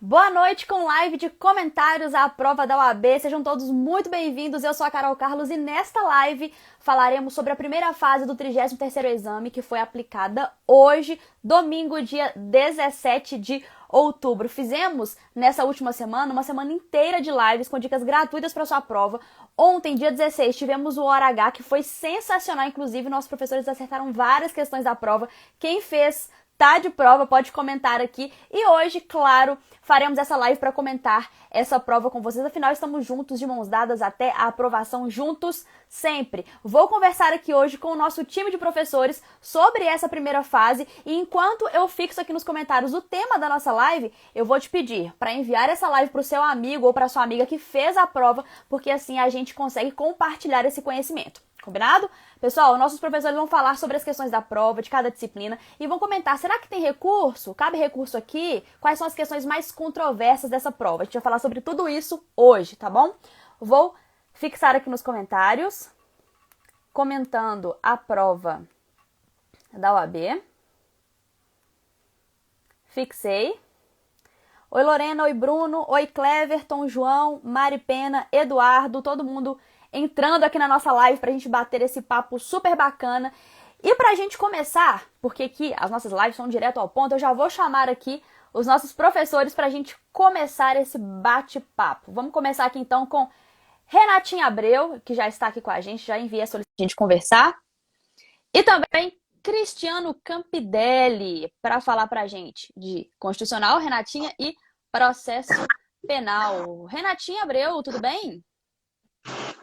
Boa noite com live de comentários à prova da OAB. Sejam todos muito bem-vindos. Eu sou a Carol Carlos e nesta live falaremos sobre a primeira fase do 33º exame que foi aplicada hoje, domingo, dia 17 de outubro. Fizemos nessa última semana uma semana inteira de lives com dicas gratuitas para sua prova. Ontem, dia 16, tivemos o Hora H, que foi sensacional. Inclusive, nossos professores acertaram várias questões da prova. Quem fez tá de prova, pode comentar aqui. E hoje, claro, faremos essa live para comentar essa prova com vocês. Afinal, estamos juntos, de mãos dadas, até a aprovação, juntos sempre. Vou conversar aqui hoje com o nosso time de professores sobre essa primeira fase. E enquanto eu fixo aqui nos comentários o tema da nossa live, eu vou te pedir para enviar essa live para o seu amigo ou para sua amiga que fez a prova, porque assim a gente consegue compartilhar esse conhecimento. Combinado? Pessoal, nossos professores vão falar sobre as questões da prova, de cada disciplina, e vão comentar, será que tem recurso? Cabe recurso aqui? Quais são as questões mais controversas dessa prova? A gente vai falar sobre tudo isso hoje, tá bom? Vou fixar aqui nos comentários, comentando a prova da OAB. Fixei. Oi Lorena, oi Bruno, oi Cleverton, João, Mari Pena, Eduardo, todo mundo entrando aqui na nossa live pra gente bater esse papo super bacana. E pra gente começar, porque aqui as nossas lives são direto ao ponto, eu já vou chamar aqui os nossos professores pra gente começar esse bate-papo. Vamos começar aqui então com Renatinha Abreu, que já está aqui com a gente, já enviei a solicitação de conversar. E também Cristiano Campidelli, para falar pra gente de constitucional, Renatinha, e processo penal. Renatinha Abreu, tudo bem?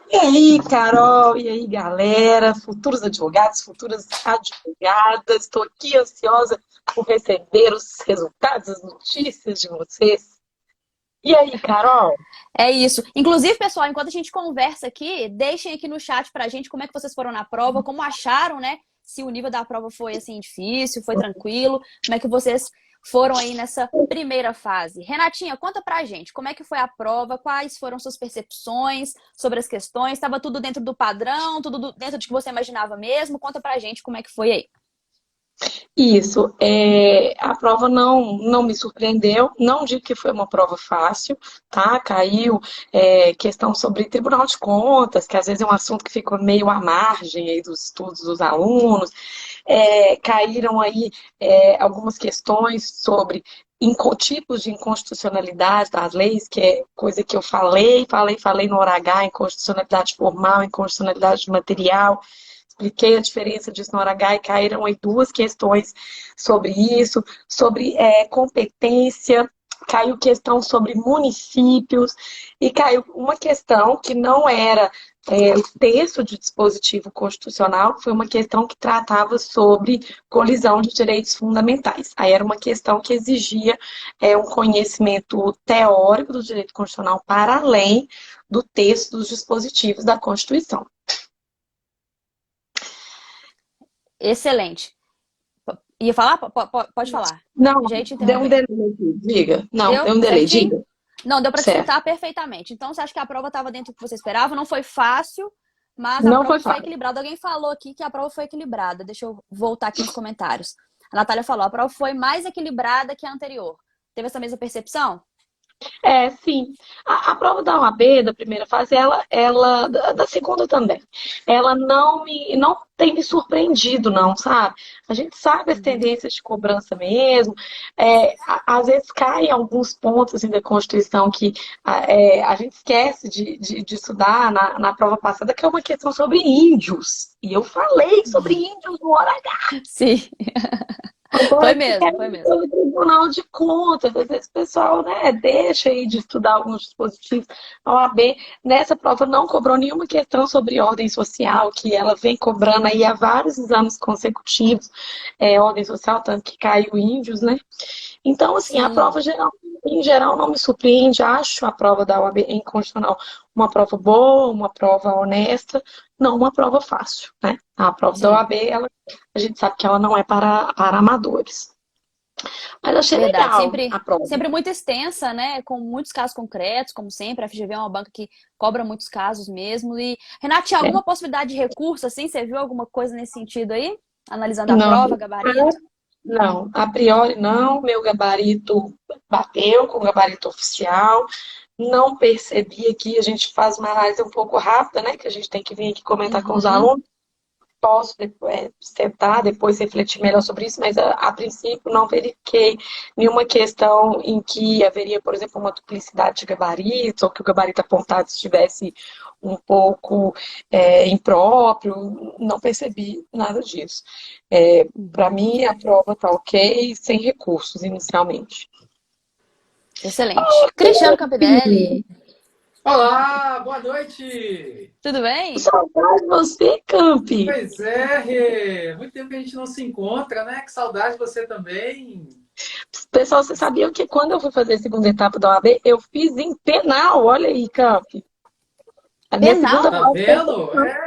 E aí, Carol, e aí, galera, futuros advogados, futuras advogadas, estou aqui ansiosa por receber os resultados, as notícias de vocês. E aí, Carol? É isso. Inclusive, pessoal, enquanto a gente conversa aqui, deixem aqui no chat pra gente como é que vocês foram na prova, como acharam, né? Se o nível da prova foi, assim, difícil, foi tranquilo, como é que vocês foram aí nessa primeira fase. Renatinha, conta pra gente, como é que foi a prova, quais foram suas percepções sobre as questões, estava tudo dentro do padrão, tudo dentro do que você imaginava mesmo? Conta pra gente como é que foi aí. Isso, a prova não me surpreendeu, não digo que foi uma prova fácil, tá? Caiu questão sobre Tribunal de Contas, que às vezes é um assunto que fica meio à margem aí dos estudos dos alunos. Caíram aí algumas questões sobre tipos de inconstitucionalidade das leis, que é coisa que eu falei no hora H, inconstitucionalidade formal, inconstitucionalidade material. Expliquei a diferença disso no hora H e caíram aí duas questões sobre isso, sobre competência, caiu questão sobre municípios e caiu uma questão que não era o texto de dispositivo constitucional, foi uma questão que tratava sobre colisão de direitos fundamentais. Aí era uma questão que exigia um conhecimento teórico do direito constitucional para além do texto dos dispositivos da Constituição. Excelente. Ia falar? Pode falar. Não, Já ia te deu um interromper. delay aqui, diga. Não, Deu deu um delay, certinho? diga. Não, deu para te Certo. escutar perfeitamente. Então, você acha que a prova estava dentro do que você esperava? Não foi fácil, mas a Não prova foi foi fácil. equilibrada. Alguém falou aqui que a prova foi equilibrada. Deixa eu voltar aqui nos comentários. A Natália falou, a prova foi mais equilibrada que a anterior. Teve essa mesma percepção? Sim. A prova da OAB, da primeira fase, ela da segunda também, ela não tem me surpreendido, não, sabe? A gente sabe as Uhum. tendências de cobrança mesmo, às vezes caem alguns pontos assim, da Constituição que a gente esquece de estudar na prova passada, que é uma questão sobre índios. E eu falei sobre índios no hora. Sim, foi Agora, mesmo, foi mesmo. o Tribunal de Contas, às vezes o pessoal, né, deixa aí de estudar alguns dispositivos. A OAB, nessa prova, não cobrou nenhuma questão sobre ordem social, que ela vem cobrando aí há vários exames consecutivos, ordem social, tanto que caiu índios, né? Então, assim, a Sim, prova em geral não me surpreende. Acho a prova da OAB em constitucional uma prova boa, uma prova honesta, não uma prova fácil, né? A prova da sim. OAB, a gente sabe que ela não é para amadores. Mas achei Verdade. legal a Sempre, prova. sempre muito extensa, né? Com muitos casos concretos, como sempre. A FGV é uma banca que cobra muitos casos mesmo. E, Renato, tinha É. alguma possibilidade de recurso, assim? Você viu alguma coisa nesse sentido aí? Analisando a Não, prova, gabarito? Não, a priori não, meu gabarito bateu com o gabarito oficial, não percebi aqui, a gente faz uma análise um pouco rápida, né, que a gente tem que vir aqui comentar com os Uhum. alunos, posso depois, sentar, depois refletir melhor sobre isso, mas a princípio não verifiquei nenhuma questão em que haveria, por exemplo, uma duplicidade de gabaritos, ou que o gabarito apontado estivesse um pouco impróprio, não percebi nada disso. Para mim, a prova está ok, sem recursos inicialmente. Excelente. Cristiano Campinelli, Olá, boa noite! tudo bem? Saudade de você, Campi! Pois é, Rê. Muito tempo que a gente não se encontra, né? Que saudade de você também. Pessoal, você sabia que quando eu fui fazer a segunda etapa da OAB, eu fiz em penal, olha aí, Campi. A minha segunda Tá Penal? prova foi vendo?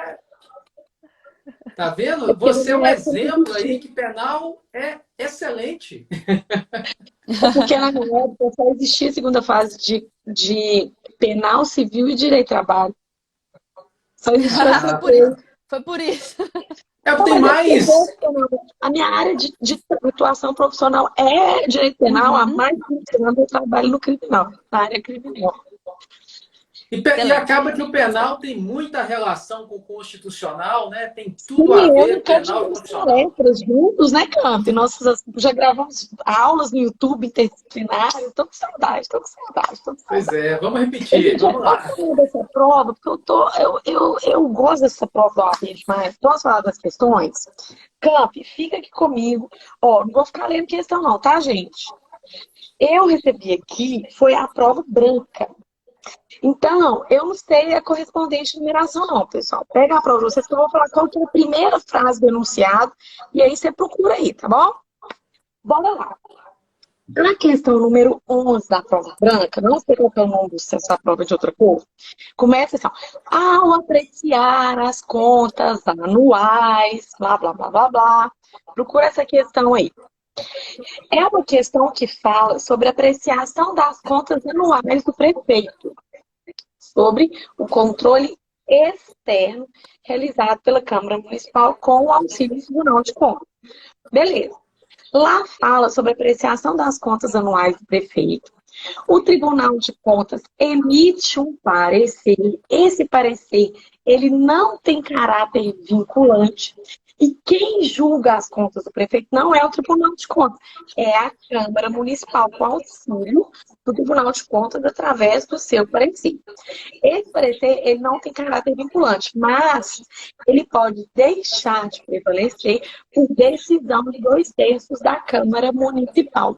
Tá vendo? porque na Você é um minha época não exemplo aí existia. que penal é excelente. É porque na minha época só existia a segunda fase de penal, civil e direito do trabalho. Só existia Foi essas Ah, por isso. três. tá. Foi por isso. É o que Não, tem mas é porque eu mais. gosto de penal. A minha área de atuação profissional é direito penal, há Uhum. mais de 20 anos eu trabalho no criminal, na área criminal. E Excelente. acaba que o penal tem muita relação com o constitucional, né? Tem tudo a Sim, eu e ver, Camp penal e temos constitucional. palestras juntos, né, Camp? Nós já gravamos aulas no YouTube interdisciplinar. Estou com saudade, estou com saudade, estou com Pois saudade. é, vamos Hoje em repetir, dia, vamos posso lá. falar dessa prova, porque eu gosto dessa prova da OAB demais. Posso falar das questões? Camp, fica aqui comigo. Ó, não vou ficar lendo questão não, tá, gente? Eu recebi aqui, foi a prova branca. Então, eu não sei a correspondente de numeração, não, pessoal. Pega a prova de vocês que eu vou falar qual que é a primeira frase do enunciado, e aí você procura aí, tá bom? Bora lá. Na questão número 11 da prova branca, não sei qual que é o nome se essa prova é de outra cor, começa assim, ó, ao apreciar as contas anuais, blá, blá, blá, blá, blá. Procura essa questão aí. É uma questão que fala sobre a apreciação das contas anuais do prefeito, sobre o controle externo realizado pela Câmara Municipal com o auxílio do Tribunal de Contas. Beleza. Lá fala sobre a apreciação das contas anuais do prefeito. O Tribunal de Contas emite um parecer. Esse parecer, ele não tem caráter vinculante. E quem julga as contas do prefeito não é o Tribunal de Contas, é a Câmara Municipal, com auxílio do Tribunal de Contas através do seu parecer. Esse parecer, ele não tem caráter vinculante, mas ele pode deixar de prevalecer por decisão de 2/3 da Câmara Municipal.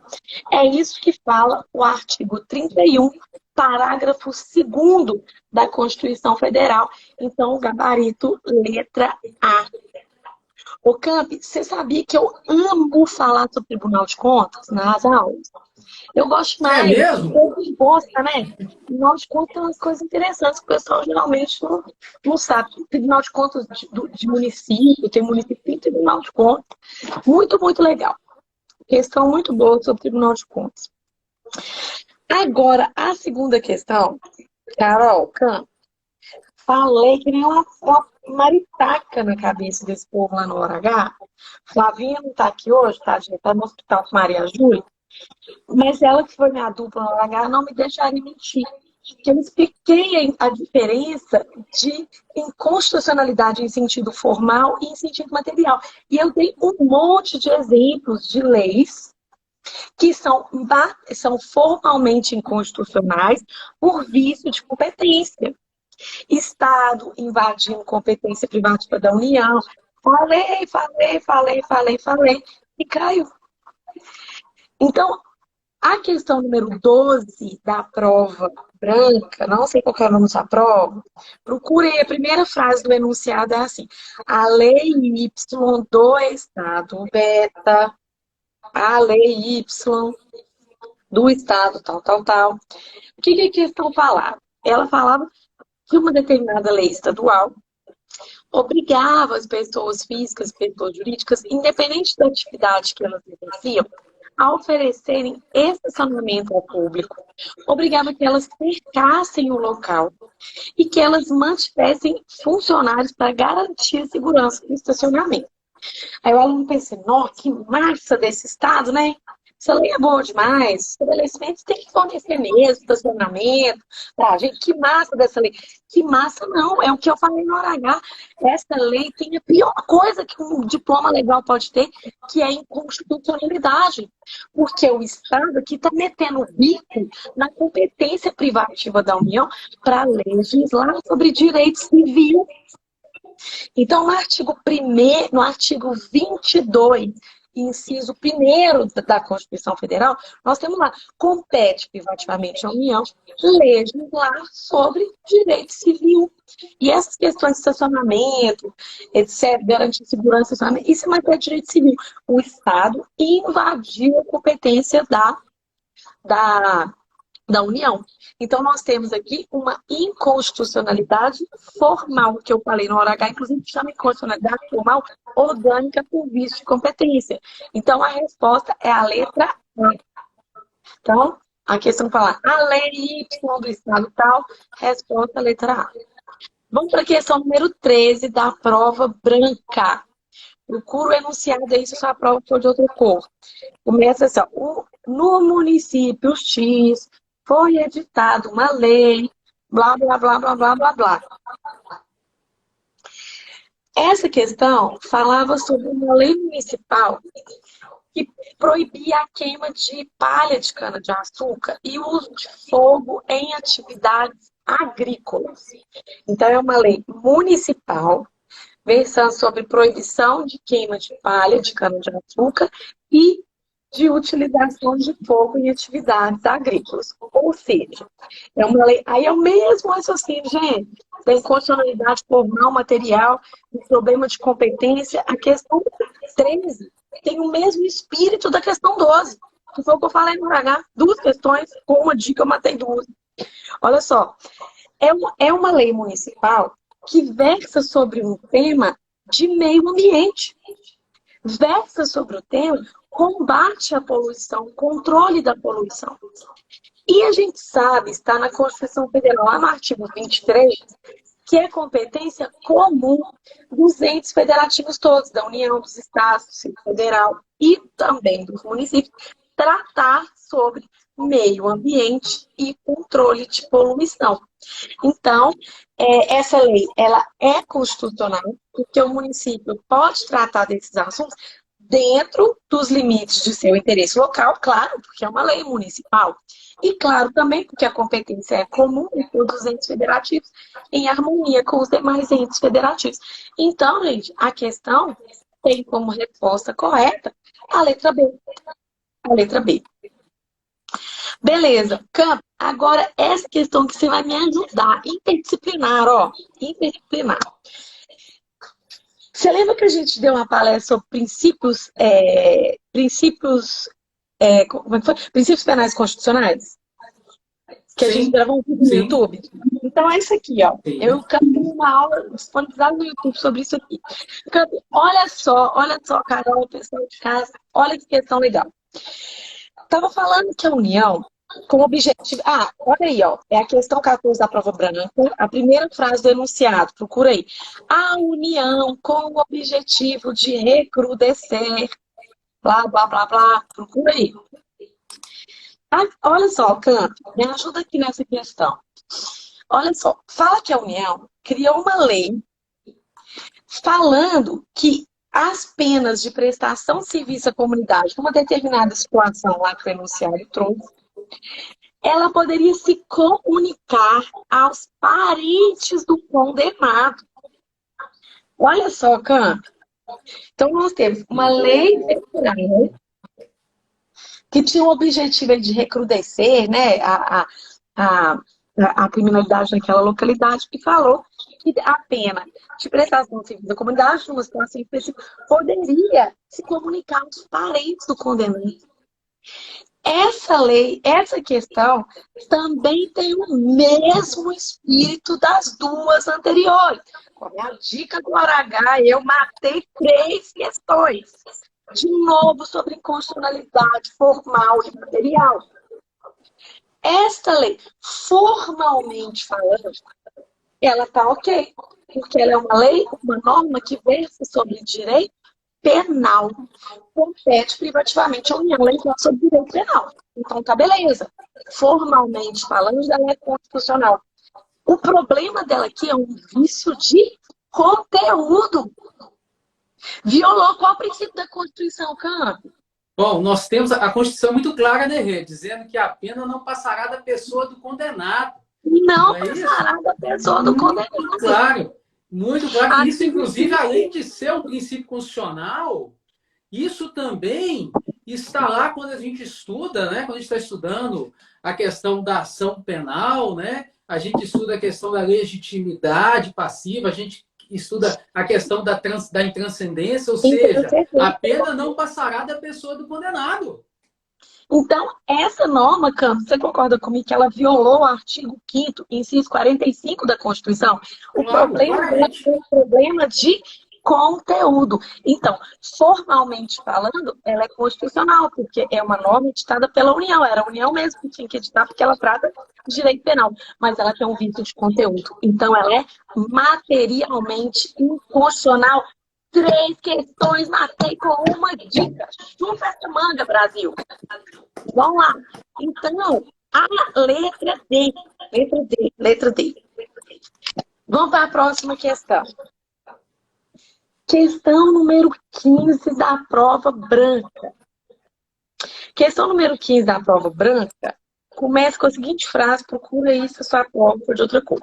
É isso que fala o artigo 31, parágrafo 2º da Constituição Federal. Então, o gabarito letra A. Ô, Camp, você sabia que eu amo falar sobre o Tribunal de Contas nas aulas? Eu gosto É mais, o mesmo? povo gosta, né? Tribunal de Contas tem umas coisas interessantes que o pessoal geralmente não sabe. Tribunal de Contas de município, tem município que tem Tribunal de Contas. Muito, muito legal. Questão muito boa sobre o Tribunal de Contas. Agora, a segunda questão, Carol, Camp, falei que nem uma maritaca na cabeça desse povo lá no hora H. Flavinha não tá aqui hoje, tá, gente? Tá no hospital com Maria Júlia. Mas ela que foi minha dupla no hora H não me deixaria mentir. Que eu expliquei a diferença de inconstitucionalidade em sentido formal e em sentido material. E eu dei um monte de exemplos de leis que são formalmente inconstitucionais por vício de competência. Estado invadindo competência privativa da União. Falei, e caiu. Então, a questão número 12 da prova branca, não sei qual é o nome dessa prova, procurei a primeira frase do enunciado, é assim: a lei Y do Estado beta, a lei Y do Estado tal, tal, tal. O que a questão falava? Ela falava que uma determinada lei estadual obrigava as pessoas físicas, pessoas jurídicas, independente da atividade que elas exerciam, a oferecerem estacionamento ao público, obrigava que elas cercassem o local e que elas mantivessem funcionários para garantir a segurança do estacionamento. Aí o aluno pensa, nossa, que massa desse estado, né? Essa lei é boa demais. Os estabelecimentos têm que fornecer mesmo estacionamento pra gente. Que massa dessa lei. Que massa não, é o que eu falei no hora H. Essa lei tem a pior coisa que um diploma legal pode ter, que é a inconstitucionalidade. Porque o Estado aqui está metendo o bico na competência privativa da União para legislar sobre direito civil. Então, no artigo 22, inciso 1º da Constituição Federal, nós temos lá, compete privativamente à União legislar sobre direito civil. E essas questões de estacionamento, etc., garantir segurança, isso é matéria de direito civil. O Estado invadiu a competência da União. Então, nós temos aqui uma inconstitucionalidade formal, que eu falei no hora H, inclusive chama inconstitucionalidade formal orgânica por vício de competência. Então, a resposta é a letra A. Então, a questão fala a lei Y do Estado tal, resposta letra A. Vamos para a questão número 13 da prova branca. Procura o enunciado aí se a sua prova for de outra cor. Começa assim, ó, no município X foi editada uma lei, blá, blá, blá, blá, blá, blá, blá. Essa questão falava sobre uma lei municipal que proibia a queima de palha de cana-de-açúcar e o uso de fogo em atividades agrícolas. Então, é uma lei municipal versando sobre proibição de queima de palha de cana-de-açúcar e de utilização de fogo em atividades agrícolas. Ou seja, é uma lei. Aí é o mesmo raciocínio, gente. Tem constitucionalidade formal, material, problema de competência. A questão 13 tem o mesmo espírito da questão 12. Que foi o que eu falei no H. Duas questões, com uma dica eu matei duas. Olha só, é uma lei municipal que versa sobre um tema de meio ambiente. Versa sobre o tema combate à poluição, controle da poluição. E a gente sabe, está na Constituição Federal, lá no artigo 23, que é competência comum dos entes federativos todos, da União, dos Estados, do Distrito Federal e também dos municípios, tratar sobre meio ambiente e controle de poluição. Então, essa lei, ela é constitucional, porque o município pode tratar desses assuntos dentro dos limites de seu interesse local, claro, porque é uma lei municipal. E claro também porque a competência é comum em todos os entes federativos, em harmonia com os demais entes federativos. Então, gente, a questão tem como resposta correta a letra B. A letra B. Beleza, Campo, agora essa questão que você vai me ajudar, interdisciplinar, ó, interdisciplinar. Você lembra que a gente deu uma palestra sobre princípios penais constitucionais? Que a gente gravou um vídeo no YouTube? Então é isso aqui, ó. Eu canto uma aula disponibilizada no YouTube sobre isso aqui. Olha só, Carol, pessoal de casa, olha que questão legal. Estava falando que a União, com o objetivo... olha aí, ó. É a questão 14 da prova branca, a primeira frase do enunciado, procura aí. A União, com o objetivo de recrudescer, blá, blá, blá, blá, procura aí. Olha só, Canto, me ajuda aqui nessa questão. Olha só, fala que a União criou uma lei falando que as penas de prestação de serviço à comunidade numa determinada situação lá que o enunciado trouxe, ela poderia se comunicar aos parentes do condenado. Olha só, Canto. Então, nós temos uma lei federal que tinha o objetivo de recrudescer, né, a criminalidade naquela localidade, que falou que a pena de prestação de serviço da comunidade, numa situação específica, poderia se comunicar aos parentes do condenado. Essa lei, essa questão, também tem o mesmo espírito das duas anteriores. Com a minha dica do H, eu matei 3 questões. De novo, sobre inconstitucionalidade formal e material. Esta lei, formalmente falando, ela está ok. Porque ela é uma lei, uma norma que versa sobre direito penal compete privativamente à União legislar sobre direito penal. Então, tá beleza. Formalmente falando, ela é constitucional. O problema dela aqui é um vício de conteúdo. Violou qual princípio da Constituição, Campo? Bom, nós temos a Constituição muito clara, né, Rê? Dizendo que a pena não passará da pessoa do condenado. Não Não é isso? passará da pessoa do condenado. Claro, muito claro. Isso, inclusive, além de ser um princípio constitucional, isso também está lá quando a gente estuda, né? Quando a gente está estudando a questão da ação penal, né? A gente estuda a questão da legitimidade passiva, a gente estuda a questão da intranscendência, ou seja, a pena não passará da pessoa do condenado. Então, essa norma, Campos, você concorda comigo que ela violou o artigo 5º, inciso 45 da Constituição? O problema é um problema de conteúdo. Então, formalmente falando, ela é constitucional, porque é uma norma editada pela União. Era a União mesmo que tinha que editar, porque ela trata de direito penal. Mas ela tem um vício de conteúdo. Então, ela é materialmente inconstitucional. 3 questões, matei com uma dica. Chupa essa manga, Brasil. Vamos lá. Então, a letra D. Letra D. Vamos para a próxima questão. Questão número 15 da prova branca. Questão número 15 da prova branca começa com a seguinte frase, procura aí se a sua prova for de outra cor.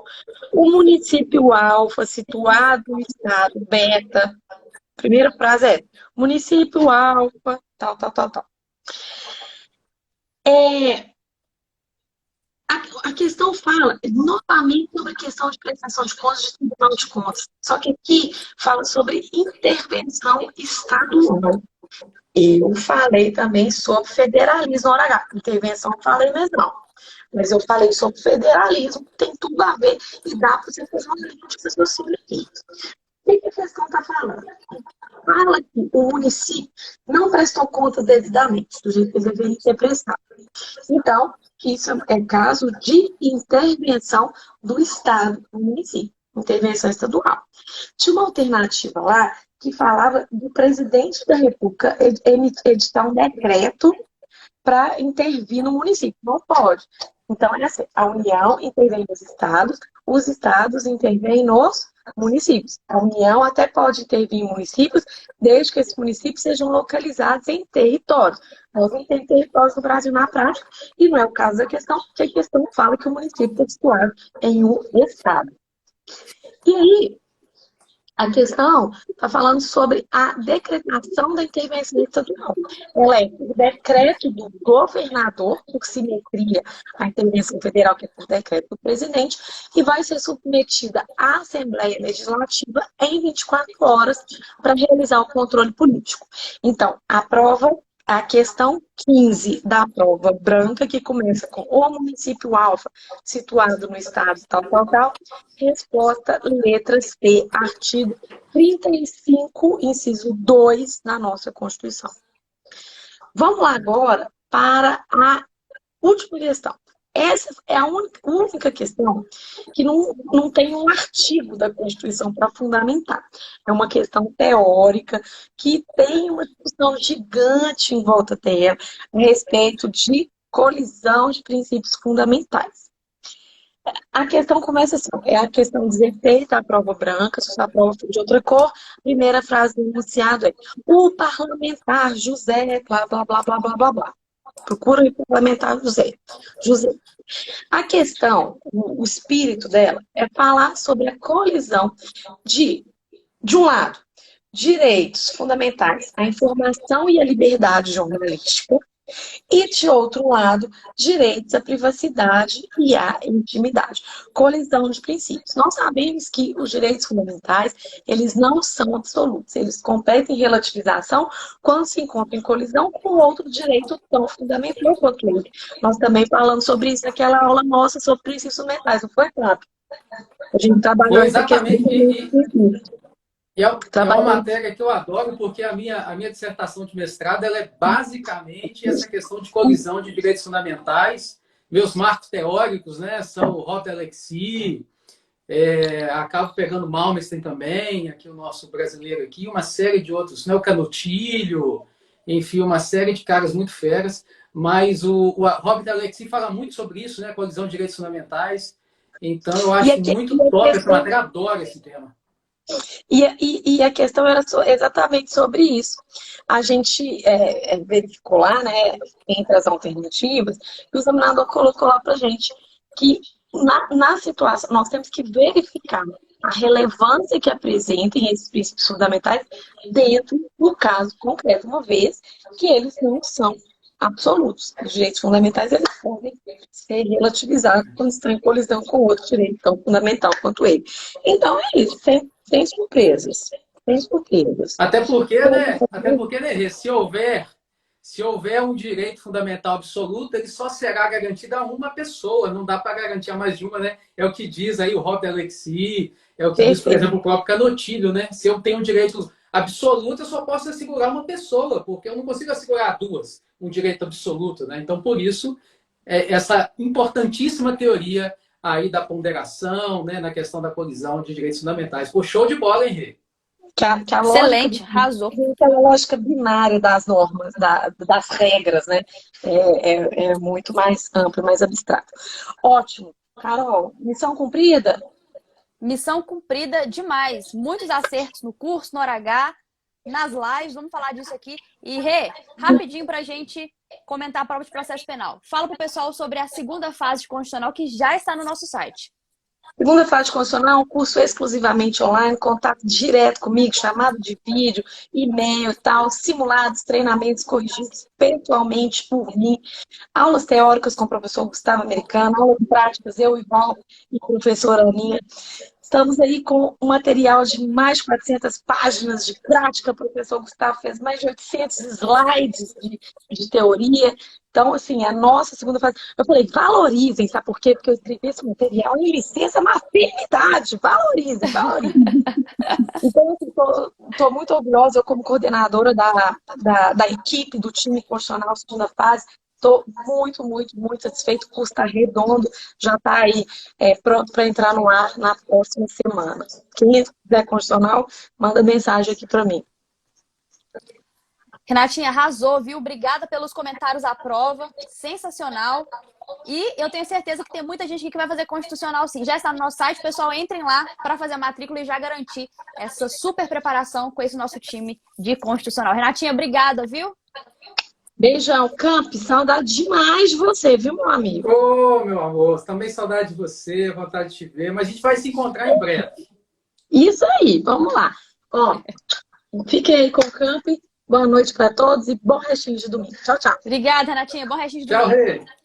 O município alfa, situado no estado beta. Primeira frase é município alfa, tal. A questão fala novamente sobre a questão de prestação de contas de Tribunal de Contas. Só que aqui fala sobre intervenção estadual. Eu falei também sobre federalismo. Ora, intervenção não falei mesmo não. Mas eu falei sobre federalismo, tem tudo a ver e dá para você fazer uma linha de raciocínio aqui. O que a questão está falando? Fala que o município não prestou conta devidamente, do jeito que deveria ter prestado. Então, isso é caso de intervenção do Estado, do município, intervenção estadual. Tinha uma alternativa lá que falava do presidente da República editar um decreto para intervir no município. Não pode. Então, é assim, a União intervém nos estados, os estados intervêm nos municípios. A União até pode intervir em municípios, desde que esses municípios sejam localizados em territórios. Nós não temos territórios no Brasil na prática, e não é o caso da questão, porque a questão fala que o município está situado em um estado. E aí, a questão está falando sobre a decretação da intervenção estadual. Ela é o decreto do governador, por simetria à intervenção federal, que é por decreto do presidente, e vai ser submetida à Assembleia Legislativa em 24 horas para realizar o controle político. Então, a questão 15 da prova branca, que começa com o município alfa, situado no estado tal. Resposta, letra C, artigo 35, inciso 2 da nossa Constituição. Vamos lá agora para a última questão. Essa é a única questão que não tem um artigo da Constituição para fundamentar. É uma questão teórica que tem uma discussão gigante em volta dela a respeito de colisão de princípios fundamentais. A questão começa assim, é a questão 16 da prova branca, se a prova for de outra cor, a primeira frase do enunciado é o parlamentar José, blá, blá, blá, blá, blá, blá, blá. Procura o parlamentar José. A questão, o espírito dela, é falar sobre a colisão de um lado, direitos fundamentais à informação e à liberdade jornalística, e, de outro lado, direitos à privacidade e à intimidade. Colisão de princípios. Nós sabemos que os direitos fundamentais, eles não são absolutos. Eles competem em relativização quando se encontram em colisão com outro direito tão fundamental quanto ele. Nós também falamos sobre isso naquela aula nossa sobre princípios fundamentais, não foi, Flávio? A gente trabalhou exatamente. E é uma matéria que eu adoro, porque a minha dissertação de mestrado ela é basicamente essa questão de colisão de direitos fundamentais. Meus marcos teóricos, né, são o Roth Alexi, acabo pegando Malmsteen também, aqui o nosso brasileiro aqui, uma série de outros, né? O Canutilho, enfim, uma série de caras muito feras, mas o Robert Alexi fala muito sobre isso, né? Colisão de direitos fundamentais. Então, eu acho muito top essa matéria, adoro esse tema. E a questão era exatamente sobre isso. A gente verificou lá, né, entre as alternativas, e o examinador colocou lá para a gente que na situação nós temos que verificar a relevância que apresentem esses princípios fundamentais dentro do caso concreto, uma vez que eles não são absolutos. Os direitos fundamentais eles podem ser relativizados quando estão em colisão com outro direito tão fundamental quanto ele. Então é isso, sem surpresas. Sem surpresas. Até porque, né, Rê, se houver um direito fundamental absoluto, ele só será garantido a uma pessoa, não dá para garantir a mais de uma, né? É o que diz aí o Robert Alexi, é o que diz, por exemplo, o próprio Canutilho, né? Se eu tenho um direito absoluto, eu só posso assegurar uma pessoa, porque eu não consigo assegurar duas, um direito absoluto, né? Então, por isso, essa importantíssima teoria aí da ponderação, né, na questão da colisão de direitos fundamentais. Pô, show de bola, hein, Rê? Excelente, arrasou. Aquela lógica binária das normas, das regras, né? É muito mais amplo, mais abstrato. Ótimo. Carol, missão cumprida? Missão cumprida demais. Muitos acertos no curso, no hora H, nas lives, vamos falar disso aqui. E, Rê, rapidinho pra gente comentar a prova de processo penal. Fala pro pessoal sobre a segunda fase de constitucional que já está no nosso site. Segunda fase constitucional, um curso exclusivamente online, contato direto comigo, chamado de vídeo, e-mail e tal, simulados, treinamentos corrigidos pessoalmente por mim, aulas teóricas com o professor Gustavo Americano, aulas práticas, eu, Ival e a professora Aninha. Estamos aí com um material de mais de 400 páginas de prática. O professor Gustavo fez mais de 800 slides de teoria. Então, assim, a nossa segunda fase... Eu falei, valorizem, sabe por quê? Porque eu escrevi esse material em licença maternidade. Valorizem, valorizem. Então, estou muito orgulhosa, eu como coordenadora da equipe do time constitucional segunda fase. Estou muito, muito, muito satisfeito. O curso está redondo, já está aí pronto para entrar no ar na próxima semana. Quem quiser constitucional, manda mensagem aqui para mim. Renatinha, arrasou, viu? Obrigada pelos comentários à prova. Sensacional. E eu tenho certeza que tem muita gente aqui que vai fazer constitucional sim. Já está no nosso site, pessoal, entrem lá para fazer a matrícula e já garantir essa super preparação com esse nosso time de constitucional. Renatinha, obrigada, viu? Beijão, Camp, saudade demais de você, viu, meu amigo? Ô, meu amor, também saudade de você, vontade de te ver, mas a gente vai se encontrar em breve. Isso aí, vamos lá. Ó, fiquem aí com o Camp, boa noite para todos e bom restinho de domingo. Tchau, tchau. Obrigada, Renatinha, bom restinho de domingo. Tchau, domingo. Rê.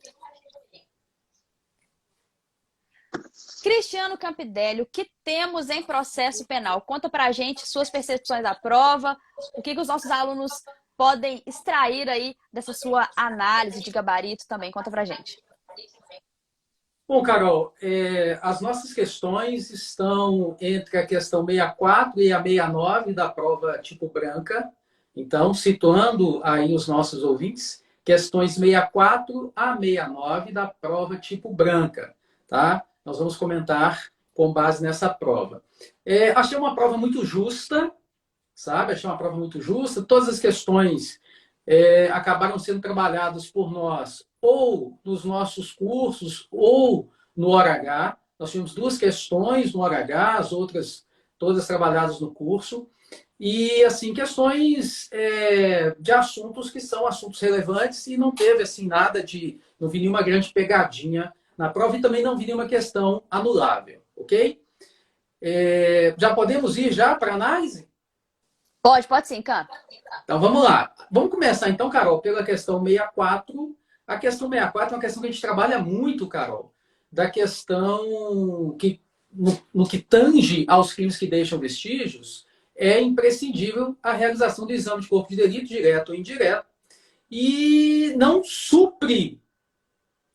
Cristiano Campidélio, o que temos em processo penal? Conta pra gente suas percepções da prova, o que os nossos alunos podem extrair aí dessa sua análise de gabarito também. Conta pra gente. Bom, Carol, as nossas questões estão entre a questão 64 e a 69 da prova tipo branca. Então, situando aí os nossos ouvintes, questões 64 a 69 da prova tipo branca, tá? Nós vamos comentar com base nessa prova. Achei uma prova muito justa, sabe? Achei uma prova muito justa. Todas as questões acabaram sendo trabalhadas por nós ou nos nossos cursos ou no hora H. Nós tivemos 2 questões no hora H, as outras todas trabalhadas no curso. E, assim, questões de assuntos que são assuntos relevantes e não teve, assim, nada de... Não vi nenhuma grande pegadinha na prova e também não vi nenhuma questão anulável, ok? Já podemos ir já para a análise? Pode sim, Camp. Então, vamos lá. Vamos começar, então, Carol, pela questão 64. A questão 64 é uma questão que a gente trabalha muito, Carol, da questão que, no que tange aos crimes que deixam vestígios, é imprescindível a realização do exame de corpo de delito, direto ou indireto, e não supre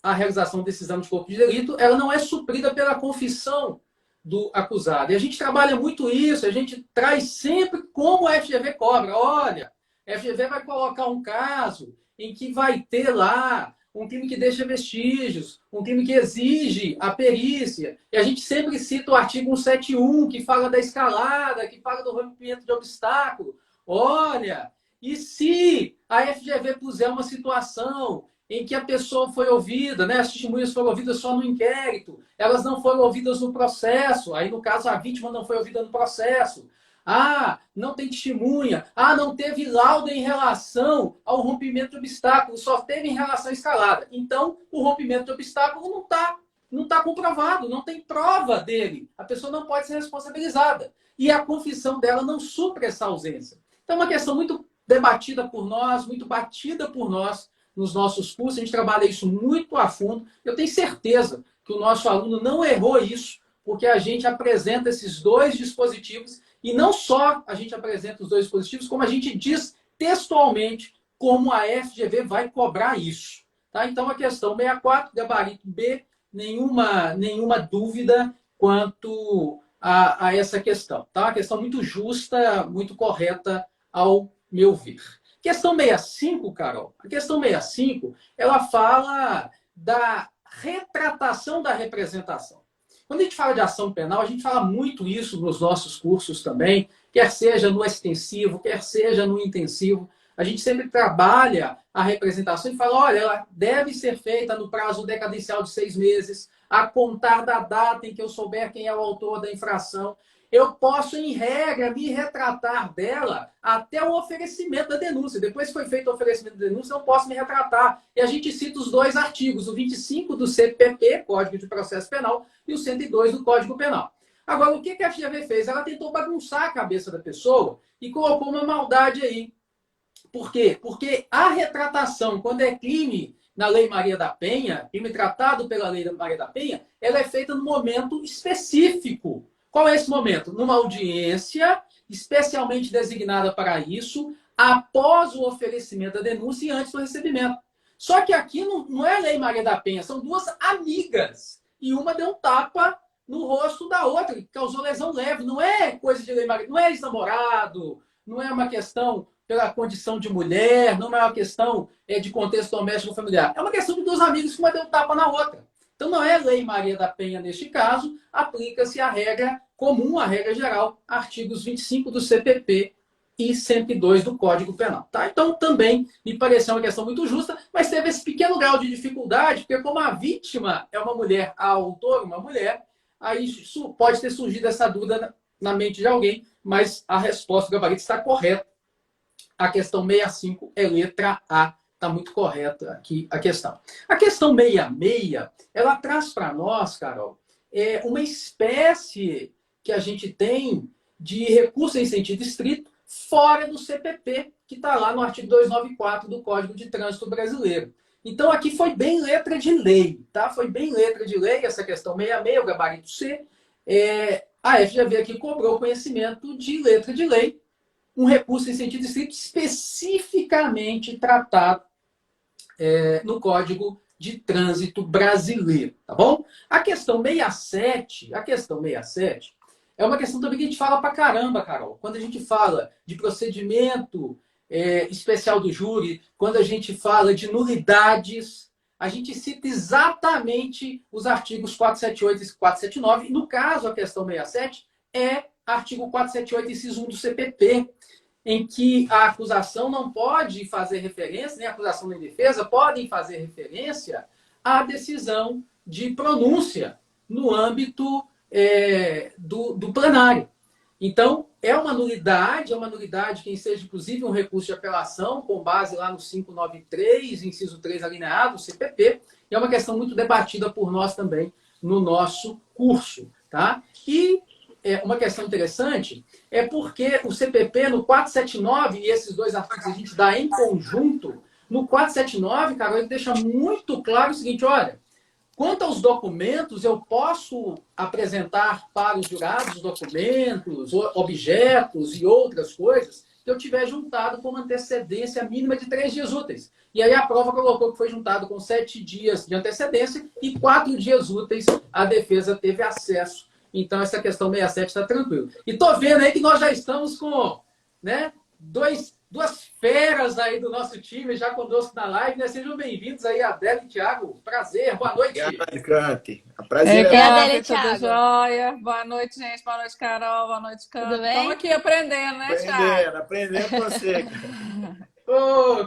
a realização desse exame de corpo de delito, ela não é suprida pela confissão do acusado. E a gente trabalha muito isso, a gente traz sempre como a FGV cobra. Olha, a FGV vai colocar um caso em que vai ter lá um crime que deixa vestígios, um crime que exige a perícia. E a gente sempre cita o artigo 171, que fala da escalada, que fala do rompimento de obstáculo. Olha, e se a FGV puser uma situação em que a pessoa foi ouvida, né? As testemunhas foram ouvidas só no inquérito, elas não foram ouvidas no processo, aí no caso a vítima não foi ouvida no processo. Ah, não tem testemunha. Ah, não teve laudo em relação ao rompimento de obstáculo, só teve em relação à escalada. Então, o rompimento de obstáculo não tá comprovado, não tem prova dele. A pessoa não pode ser responsabilizada. E a confissão dela não supre essa ausência. Então, é uma questão muito debatida por nós, muito batida por nós nos nossos cursos. A gente trabalha isso muito a fundo. Eu tenho certeza que o nosso aluno não errou isso, porque a gente apresenta esses dois dispositivos. E não só a gente apresenta os dois dispositivos, como a gente diz textualmente como a FGV vai cobrar isso. Tá? Então, a questão 64, gabarito B, nenhuma dúvida quanto a essa questão. Tá? Uma questão muito justa, muito correta, ao meu ver. Questão 65, Carol. A questão 65, ela fala da retratação da representação. Quando a gente fala de ação penal, a gente fala muito isso nos nossos cursos também, quer seja no extensivo, quer seja no intensivo. A gente sempre trabalha a representação e fala, olha, ela deve ser feita no prazo decadencial de 6 meses, a contar da data em que eu souber quem é o autor da infração. Eu posso, em regra, me retratar dela até o oferecimento da denúncia. Depois que foi feito o oferecimento da denúncia, eu posso me retratar. E a gente cita os dois artigos, o 25 do CPP, Código de Processo Penal, e o 102 do Código Penal. Agora, o que a FGV fez? Ela tentou bagunçar a cabeça da pessoa e colocou uma maldade aí. Por quê? Porque a retratação, quando é crime na Lei Maria da Penha, crime tratado pela Lei Maria da Penha, ela é feita no momento específico. Qual é esse momento? Numa audiência especialmente designada para isso, após o oferecimento da denúncia e antes do recebimento. Só que aqui não é a Lei Maria da Penha, são duas amigas. E uma deu um tapa no rosto da outra, que causou lesão leve. Não é coisa de Lei Maria, não é ex-namorado, não é uma questão pela condição de mulher, não é uma questão de contexto doméstico familiar. É uma questão de duas amigas que uma deu um tapa na outra. Então, não é Lei Maria da Penha neste caso, aplica-se a regra comum, a regra geral, artigos 25 do CPP e 102 do Código Penal. Tá? Então, também me pareceu uma questão muito justa, mas teve esse pequeno grau de dificuldade, porque como a vítima é uma mulher, a autora uma mulher, aí pode ter surgido essa dúvida na mente de alguém, mas a resposta do gabarito está correta. A questão 65 é letra A. Está muito correta aqui a questão. A questão 66, ela traz para nós, Carol, uma espécie que a gente tem de recurso em sentido estrito fora do CPP, que está lá no artigo 294 do Código de Trânsito Brasileiro. Então, aqui foi bem letra de lei, tá? Foi bem letra de lei essa questão 66, o gabarito C. A FGV aqui cobrou conhecimento de letra de lei, um recurso em sentido estrito especificamente tratado no Código de Trânsito Brasileiro, tá bom? A questão 67 é uma questão também que a gente fala pra caramba, Carol. Quando a gente fala de procedimento especial do júri, quando a gente fala de nulidades, a gente cita exatamente os artigos 478 e 479. E no caso, a questão 67 é artigo 478, inciso 1 do CPP, em que a acusação não pode fazer referência, nem a acusação nem a defesa podem fazer referência à decisão de pronúncia no âmbito do plenário. Então, é uma nulidade que enseja, inclusive, um recurso de apelação com base lá no 593, inciso 3 alineado, do CPP, e é uma questão muito debatida por nós também no nosso curso. Tá? E uma questão interessante é porque o CPP, no 479, e esses dois artigos a gente dá em conjunto, no 479, cara, ele deixa muito claro o seguinte, olha, quanto aos documentos, eu posso apresentar para os jurados documentos, objetos e outras coisas que eu tiver juntado com uma antecedência mínima de 3 dias úteis. E aí a prova colocou que foi juntado com 7 dias de antecedência e 4 dias úteis a defesa teve acesso. Então, essa questão 67 está tranquila. E tô vendo aí que nós já estamos com duas feras aí do nosso time já conosco na live, né? Sejam bem-vindos aí, Adélio e Thiago. Prazer, boa noite. Obrigado, Canti. Prazer E a Adélia e Tudo Thiago? jóia? Boa noite, gente. Boa noite, Carol. Boa noite, Canto. Tudo bem? Estamos aqui aprendendo, né, Thiago? Aprendendo com você.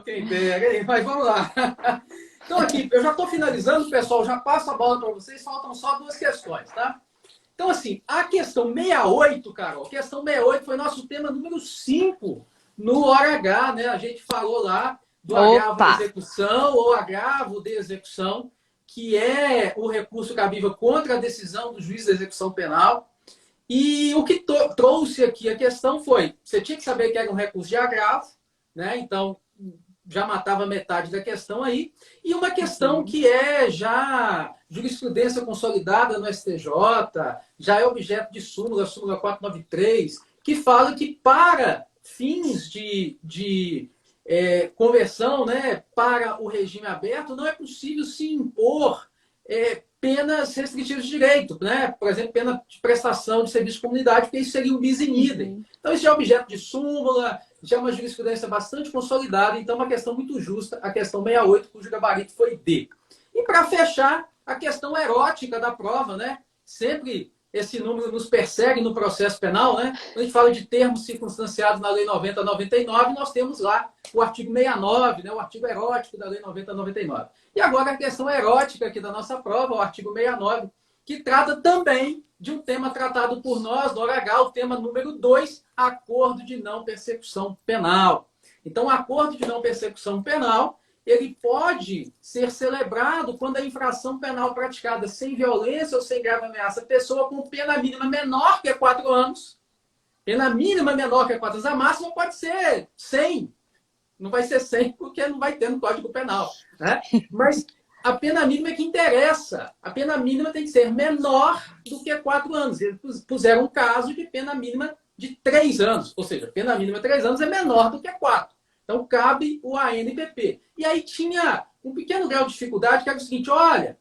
Quem dera. Mas vamos lá. Então aqui, eu já estou finalizando, pessoal. Já passo a bola para vocês. Faltam só 2 questões, tá? Então, assim, a questão 68, Carol, a questão 68 foi nosso tema número 5 no Hora H, né? A gente falou lá do agravo de execução ou agravo de execução, que é o recurso cabível contra a decisão do juiz da execução penal. E o que trouxe aqui a questão foi, você tinha que saber que era um recurso de agravo, né? Então, já matava metade da questão aí. E uma questão que é já jurisprudência consolidada no STJ, já é objeto de súmula 493, que fala que para fins de conversão, né, para o regime aberto, não é possível se impor penas restritivas de direito, né? Por exemplo, pena de prestação de serviço de comunidade, porque isso seria o bis in idem. Então, isso já é objeto de súmula, já é uma jurisprudência bastante consolidada, então é uma questão muito justa, a questão 68, cujo gabarito foi D. E para fechar, a questão erótica da prova, né? Sempre esse número nos persegue no processo penal, né? Quando a gente fala de termos circunstanciados na Lei 90/99, nós temos lá o artigo 69, né? O artigo erótico da Lei 90/99. E agora a questão erótica aqui da nossa prova, o artigo 69, que trata também de um tema tratado por nós, no H, o tema número 2, acordo de não persecução penal. Então, o acordo de não persecução penal, ele pode ser celebrado quando a infração penal praticada sem violência ou sem grave ameaça à pessoa com pena mínima menor que 4 anos. Pena mínima menor que 4 anos. A máxima pode ser 100. Não vai ser 100 porque não vai ter no Código Penal, né? Mas a pena mínima é que interessa. A pena mínima tem que ser menor do que 4 anos. Eles puseram um caso de pena mínima de 3 anos. Ou seja, pena mínima de 3 anos é menor do que 4. Então, cabe o ANPP. E aí tinha um pequeno grau de dificuldade, que era o seguinte, olha,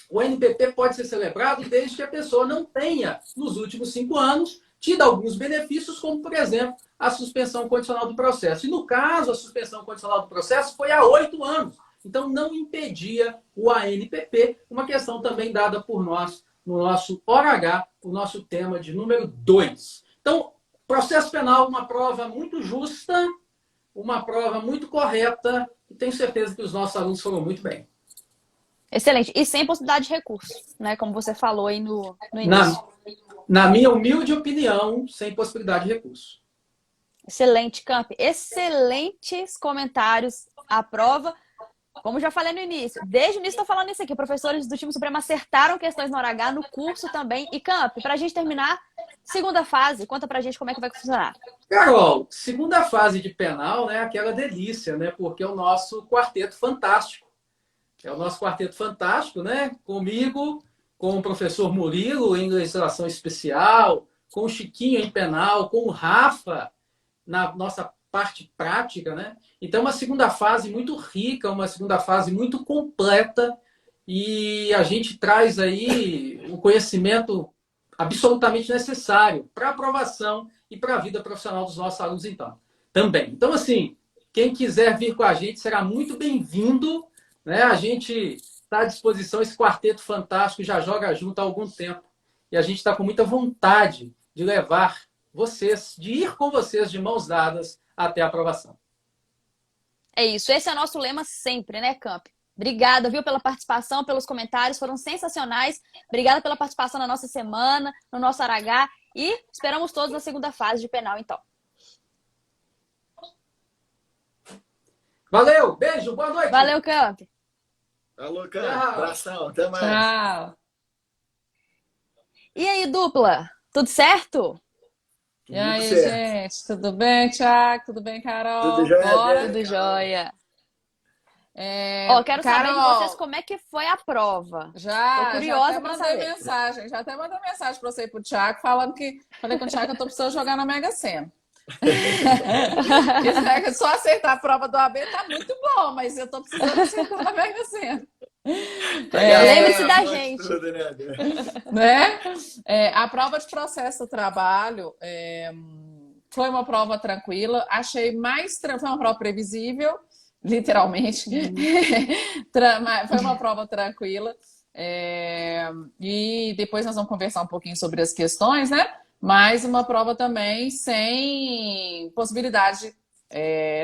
o ANPP pode ser celebrado desde que a pessoa não tenha, nos últimos 5 anos, tido alguns benefícios, como, por exemplo, a suspensão condicional do processo. E, no caso, a suspensão condicional do processo foi há 8 anos. Então, não impedia o ANPP, uma questão também dada por nós no nosso Hora H, o nosso tema de número 2. Então, processo penal, uma prova muito justa, uma prova muito correta, e tenho certeza que os nossos alunos foram muito bem. Excelente. E sem possibilidade de recurso, né? Como você falou aí no início. Na minha humilde opinião, sem possibilidade de recurso. Excelente, Camp. Excelentes comentários à prova. Como já falei no início, desde o início estou falando isso aqui. Professores do time Supremo acertaram questões no Hora H, no curso também. E, Camp, para a gente terminar, segunda fase, conta pra gente como é que vai funcionar. Carol, segunda fase de penal, né? Aquela delícia, né? Porque é o nosso quarteto fantástico. É o nosso quarteto fantástico, né? Comigo, com o professor Murilo em legislação especial, com o Chiquinho em penal, com o Rafa na nossa parte prática, né? Então, uma segunda fase muito rica, uma segunda fase muito completa, e a gente traz aí um conhecimento absolutamente necessário para a aprovação e para a vida profissional dos nossos alunos, então, também. Então, assim, quem quiser vir com a gente será muito bem-vindo, né? A gente está à disposição, esse quarteto fantástico já joga junto há algum tempo, e a gente está com muita vontade de levar vocês, de ir com vocês de mãos dadas até a aprovação. É isso, esse é o nosso lema sempre, né, Camp? Obrigada, viu, pela participação, pelos comentários, foram sensacionais. Obrigada pela participação na nossa semana, no nosso Hora H, e esperamos todos na segunda fase de penal, então. Valeu, beijo, boa noite. Valeu, Camp. Alô, Camp, abração, até mais. Tchau. E aí, dupla, tudo certo? E aí, gente, tudo bem, Thiago? Tudo bem, Carol? Tudo jóia? Bora? Tudo jóia. Quero Carol, saber de vocês como é que foi a prova. Já, Tô curiosa já até pra mandei saber. mensagem, já até mandei mensagem para você e pro Thiago, falei com o Thiago que eu tô precisando jogar na Mega Sena. Só acertar a prova do AB tá muito bom, mas eu tô precisando acertar na Mega Sena. Lembre-se da gente. Tudo, né? A prova de processo do trabalho Foi uma prova tranquila. Achei foi uma prova previsível, literalmente. Mas foi uma prova tranquila. E depois nós vamos conversar um pouquinho sobre as questões, né? Mas uma prova também sem possibilidade,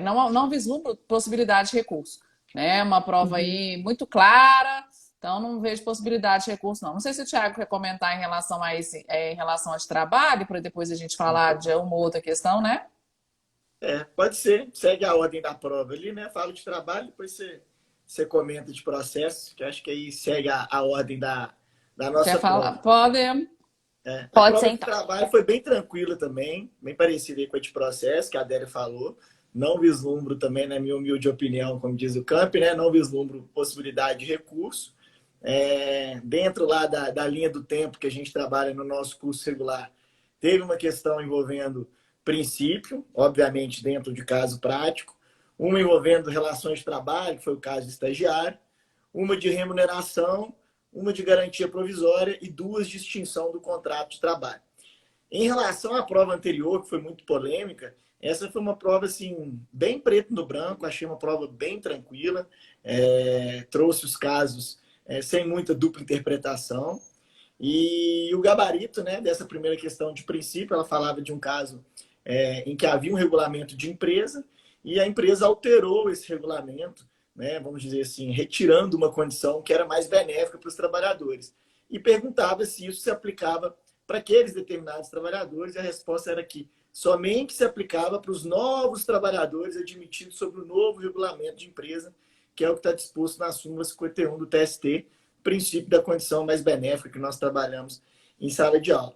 não vislumbro possibilidade de recurso, né? Uma prova aí muito clara, então não vejo possibilidade de recurso, não. Não sei se o Thiago quer comentar em relação a em relação a esse trabalho, para depois a gente falar de uma outra questão, né? Pode ser. Segue a ordem da prova ali, né? Fala de trabalho, depois você comenta de processo, que eu acho que aí segue a ordem da nossa Quer falar? prova. Pode. A Pode prova ser, de então. trabalho foi bem tranquila também, bem parecida aí com a de processo, que a Adélia falou. Não vislumbro também, na minha humilde opinião, como diz o Camp, né? Não vislumbro possibilidade de recurso. Dentro lá da linha do tempo que a gente trabalha no nosso curso regular, teve uma questão envolvendo princípio, obviamente dentro de caso prático, uma envolvendo relações de trabalho, que foi o caso de estagiário, uma de remuneração, uma de garantia provisória e duas de extinção do contrato de trabalho. Em relação à prova anterior, que foi muito polêmica, essa foi uma prova assim, bem preto no branco, achei uma prova bem tranquila, trouxe os casos sem muita dupla interpretação. E o gabarito, né, dessa primeira questão de princípio, ela falava de um caso em que havia um regulamento de empresa e a empresa alterou esse regulamento, né, vamos dizer assim, retirando uma condição que era mais benéfica para os trabalhadores. E perguntava se isso se aplicava para aqueles determinados trabalhadores, e a resposta era que somente se aplicava para os novos trabalhadores admitidos sob o novo regulamento de empresa, que é o que está disposto na súmula 51 do TST, princípio da condição mais benéfica que nós trabalhamos em sala de aula.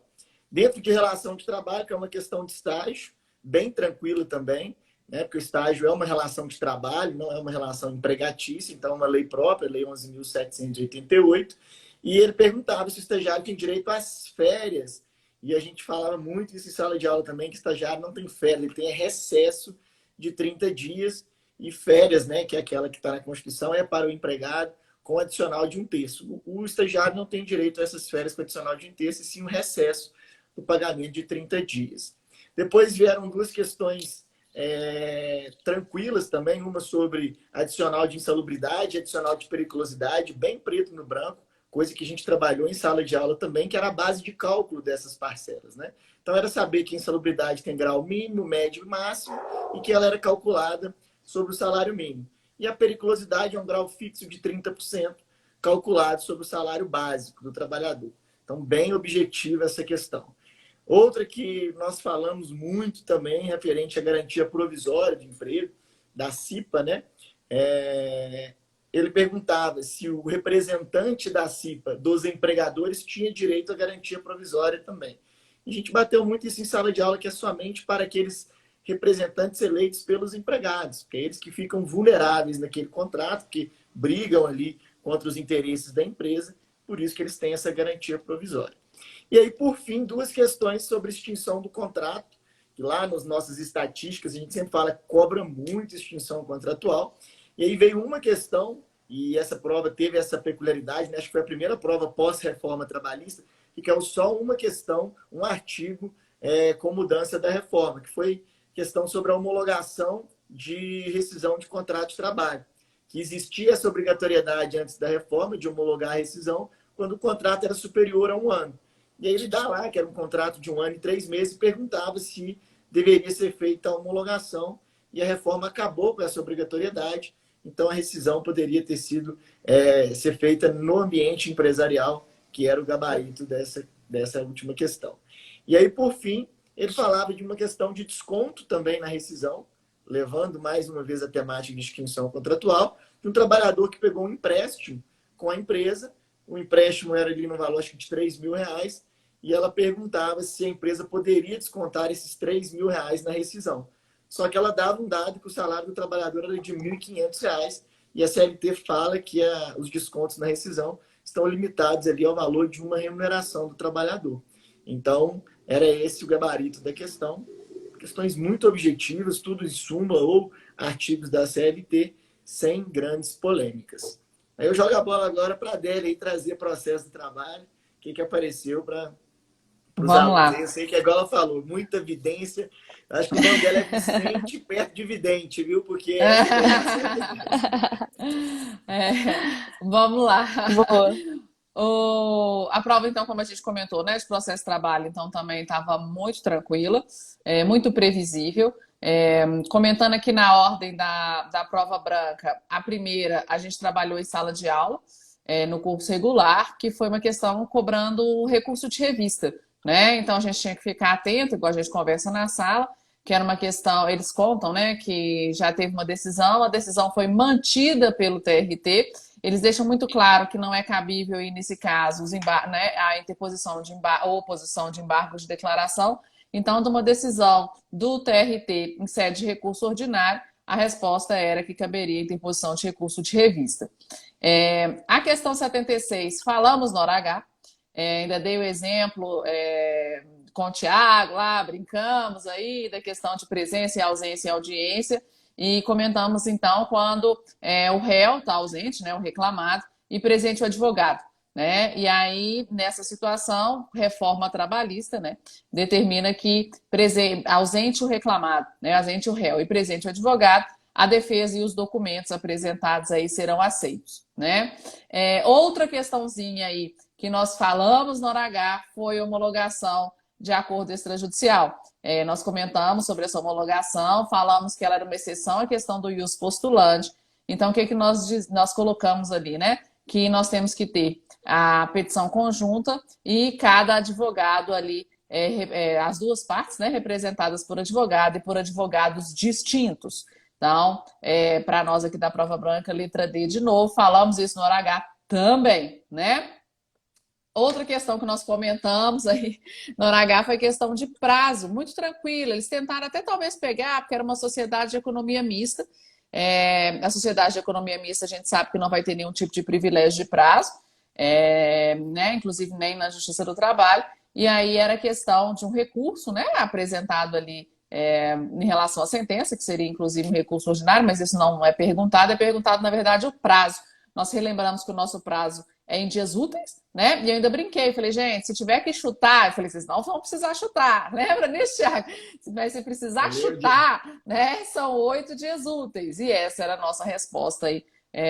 Dentro de relação de trabalho, que é uma questão de estágio, bem tranquila também, né? Porque o estágio é uma relação de trabalho, não é uma relação empregatícia, então é uma lei própria, Lei 11.788, e ele perguntava se o estagiário tem direito às férias, e a gente falava muito isso em sala de aula também, que o estagiário não tem férias, ele tem recesso de 30 dias, e férias, né, que é aquela que está na Constituição, é para o empregado com adicional de 1/3. O estagiário não tem direito a essas férias com adicional de 1/3, e sim o recesso do pagamento de 30 dias. Depois vieram duas questões tranquilas também, uma sobre adicional de insalubridade, adicional de periculosidade, bem preto no branco, coisa que a gente trabalhou em sala de aula também, que era a base de cálculo dessas parcelas, né? Então era saber que a insalubridade tem grau mínimo, médio e máximo, e que ela era calculada sobre o salário mínimo. E a periculosidade é um grau fixo de 30%, calculado sobre o salário básico do trabalhador. Então, bem objetiva essa questão. Outra que nós falamos muito também, referente à garantia provisória de emprego, da CIPA, né? Ele perguntava se o representante da CIPA dos empregadores tinha direito à garantia provisória também. E a gente bateu muito isso em sala de aula, que é somente para aqueles representantes eleitos pelos empregados, que é eles que ficam vulneráveis naquele contrato, que brigam ali contra os interesses da empresa, por isso que eles têm essa garantia provisória. E aí, por fim, duas questões sobre extinção do contrato, que lá nas nossas estatísticas a gente sempre fala que cobra muito extinção contratual. E aí veio uma questão, e essa prova teve essa peculiaridade, né? Acho que foi a primeira prova pós-reforma trabalhista, que caiu só uma questão, um artigo com mudança da reforma, que foi questão sobre a homologação de rescisão de contrato de trabalho. Que existia essa obrigatoriedade antes da reforma de homologar a rescisão quando o contrato era superior a 1 ano. E aí ele dá lá, que era um contrato de 1 ano e 3 meses, e perguntava se deveria ser feita a homologação, e a reforma acabou com essa obrigatoriedade, então a rescisão poderia ter sido ser feita no ambiente empresarial, que era o gabarito dessa última questão. E aí, por fim, ele falava de uma questão de desconto também na rescisão, levando mais uma vez a temática de extinção contratual, de um trabalhador que pegou um empréstimo com a empresa, o empréstimo era ali no valor acho que de R$3.000, e ela perguntava se a empresa poderia descontar esses R$3.000 na rescisão. Só que ela dava um dado que o salário do trabalhador era de R$1.500, e a CLT fala que os descontos na rescisão estão limitados ali ao valor de uma remuneração do trabalhador. Então, era esse o gabarito da questão. Questões muito objetivas, tudo em súmula ou artigos da CLT, sem grandes polêmicas. Aí eu jogo a bola agora para a Adélia aí trazer processo de trabalho, o que apareceu para para os Vamos alunos. lá. Eu sei que agora ela falou, muita vidência. Eu acho que o nome dela é Vicente perto de vidente, viu? Porque essa É, vamos lá. Boa. A prova, então, como a gente comentou, né, de processo de trabalho, então também estava muito tranquila, muito previsível. Comentando aqui na ordem da prova branca, a primeira a gente trabalhou em sala de aula, no curso regular, que foi uma questão cobrando o recurso de revista, né? Então a gente tinha que ficar atento, igual a gente conversa na sala, que era uma questão, eles contam, né, que já teve uma decisão, a decisão foi mantida pelo TRT. Eles deixam muito claro que não é cabível, e nesse caso, né, a interposição ou oposição de embargo de declaração. Então, de uma decisão do TRT em sede de recurso ordinário, a resposta era que caberia a interposição de recurso de revista. A questão 76, falamos no hora H, ainda dei o exemplo com o Tiago lá, brincamos aí da questão de presença e ausência e audiência, e comentamos então quando o réu está ausente, né, o reclamado, e presente o advogado. Né? E aí, nessa situação, reforma trabalhista, né, determina que ausente o reclamado, né, ausente o réu e presente o advogado, a defesa e os documentos apresentados aí serão aceitos. Né? Outra questãozinha aí que nós falamos no hora H foi a homologação de acordo extrajudicial. Nós comentamos sobre essa homologação, falamos que ela era uma exceção à questão do ius postulante. Então, o que nós colocamos ali, né? Que nós temos que ter a petição conjunta e cada advogado ali, as duas partes, né, representadas por advogado e por advogados distintos. Então, para nós aqui da prova branca, letra D de novo, falamos isso no hora H também, né? Outra questão que nós comentamos aí no hora H foi a questão de prazo, muito tranquila. Eles tentaram até talvez pegar, porque era uma sociedade de economia mista. A sociedade de economia mista, a gente sabe que não vai ter nenhum tipo de privilégio de prazo, né? Inclusive nem na Justiça do Trabalho. E aí era questão de um recurso, né, apresentado ali em relação à sentença, que seria inclusive um recurso ordinário, mas isso não é perguntado na verdade, o prazo. Nós relembramos que o nosso prazo é em dias úteis, né? E eu ainda brinquei, falei, gente, se tiver que chutar, eu falei, vocês não vão precisar chutar, lembra disso, Thiago? Se precisar chutar, né? São 8 dias úteis. E essa era a nossa resposta aí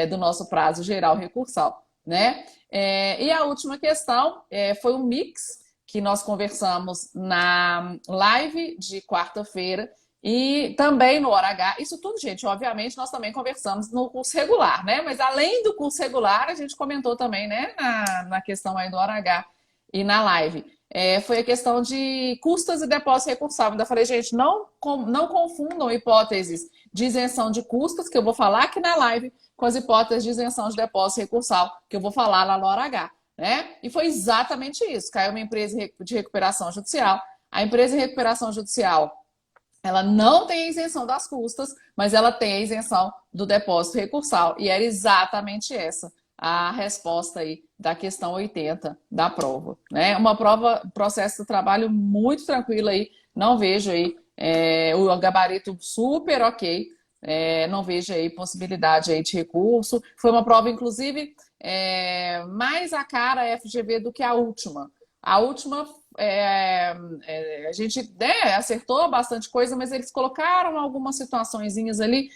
do nosso prazo geral recursal, né? E a última questão foi um mix que nós conversamos na live de quarta-feira e também no hora H. Isso tudo, gente, obviamente, nós também conversamos no curso regular, né? Mas além do curso regular, a gente comentou também, né, na questão aí do hora H e na live. Foi a questão de custas e depósito recursal. Ainda falei, gente, não confundam hipóteses de isenção de custas, que eu vou falar aqui na live, com as hipóteses de isenção de depósito recursal, que eu vou falar lá no hora H, né? E foi exatamente isso. Caiu uma empresa de recuperação judicial. A empresa de recuperação judicial, ela não tem a isenção das custas, mas ela tem a isenção do depósito recursal. E era exatamente essa a resposta aí da questão 80 da prova, né? Uma prova, processo de trabalho muito tranquilo aí, não vejo aí o gabarito super ok, não vejo aí possibilidade aí de recurso. Foi uma prova, inclusive, mais a cara FGV do que a última. A última, a gente acertou bastante coisa, mas eles colocaram algumas situaçõezinhas ali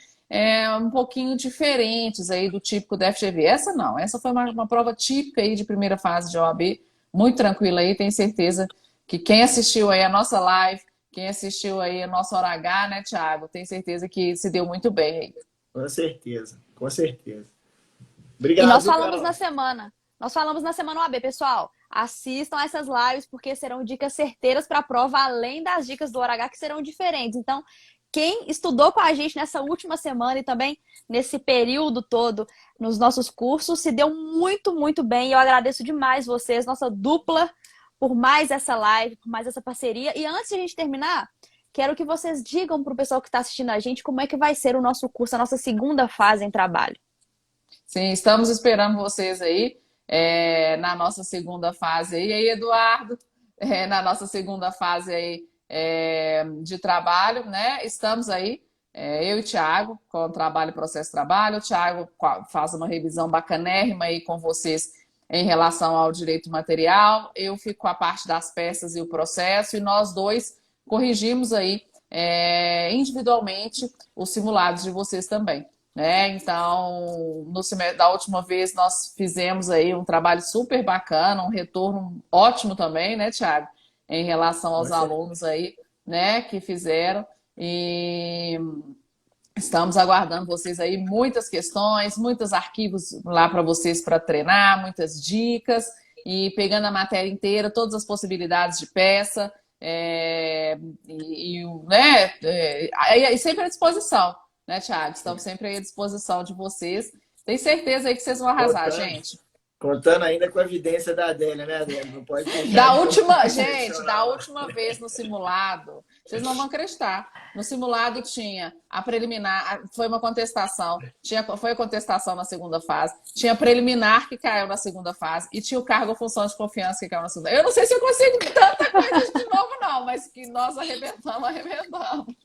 um pouquinho diferentes aí do típico da FGV. Essa não, essa foi uma prova típica aí de primeira fase de OAB, muito tranquila aí, tenho certeza que quem assistiu aí a nossa live, quem assistiu aí o nosso hora H, né, Thiago, tenho certeza que se deu muito bem aí. Com certeza, com certeza. Obrigado, e nós falamos Carol. Nós falamos na semana OAB, pessoal. Assistam essas lives porque serão dicas certeiras para a prova, além das dicas do hora H que serão diferentes. Então, quem estudou com a gente nessa última semana e também nesse período todo nos nossos cursos, se deu muito, muito bem. E eu agradeço demais vocês, nossa dupla, por mais essa live, por mais essa parceria. E antes de a gente terminar, quero que vocês digam para o pessoal que está assistindo a gente como é que vai ser o nosso curso, a nossa segunda fase em trabalho. Sim, estamos esperando vocês aí na nossa segunda fase aí. E aí, Eduardo, na nossa segunda fase aí de trabalho, né? Estamos aí, eu e o Thiago, com o trabalho e processo de trabalho. O Thiago faz uma revisão bacanérrima aí com vocês em relação ao direito material, eu fico com a parte das peças e o processo, e nós dois corrigimos aí individualmente os simulados de vocês também. Né? Então, da última vez nós fizemos aí um trabalho super bacana, um retorno ótimo também, né, Thiago? Em relação aos alunos aí, né, que fizeram. E estamos aguardando vocês aí, muitas questões, muitos arquivos lá para vocês para treinar, muitas dicas, e pegando a matéria inteira, todas as possibilidades de peça, né, e sempre à disposição, né, Thiago? Estamos sempre aí à disposição de vocês. Tenho certeza aí que vocês vão arrasar, gente. Contando ainda com a evidência da Adélia, né, Adélia? Não pode deixar Gente, da última vez no simulado, vocês não vão acreditar. No simulado tinha a preliminar, foi uma contestação, foi a contestação na segunda fase, tinha a preliminar que caiu na segunda fase e tinha o cargo ou função de confiança que caiu na segunda. Eu não sei se eu consigo tanta coisa de novo, não, mas que nós arrebentamos.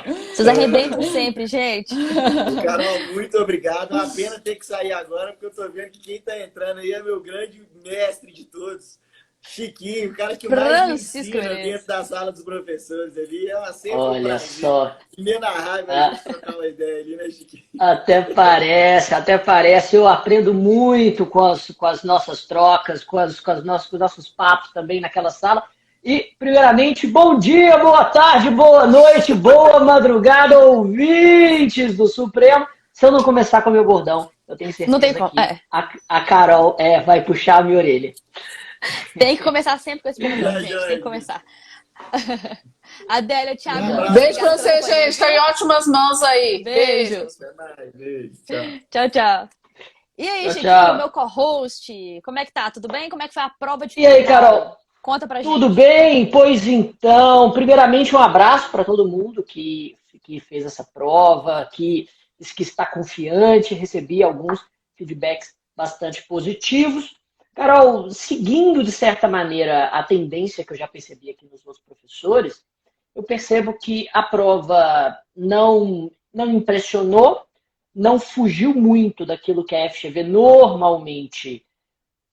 Vocês arrebentam sempre, gente. Carol, muito obrigado. A pena ter que sair agora, porque eu tô vendo que quem tá entrando aí é meu grande mestre de todos, Chiquinho, o cara que mais me ensina dentro da sala dos professores ali. É sempre um Olha prazer. só. E na raiva a gente trocar uma ideia ali, né, Chiquinho? Até parece. Eu aprendo muito com as nossas trocas, com os nossos papos também naquela sala. E, primeiramente, bom dia, boa tarde, boa noite, boa madrugada, ouvintes do Supremo. Se eu não começar com o meu bordão, eu tenho certeza que a Carol vai puxar a minha orelha. Tem que começar sempre com esse bordão, gente. Tem que começar. Adélia, Thiago. Beijo pra vocês, gente. Estão em ótimas mãos aí. Beijo. Beijo. Tchau. E aí, Chiquinho, meu co-host, como é que tá? Tudo bem? Como é que foi a prova de... E aí, Carol? Conta pra gente. Tudo bem? Pois então, primeiramente um abraço para todo mundo que fez essa prova, que está confiante, recebi alguns feedbacks bastante positivos. Carol, seguindo de certa maneira a tendência que eu já percebi aqui nos meus professores, eu percebo que a prova não impressionou, não fugiu muito daquilo que a FGV normalmente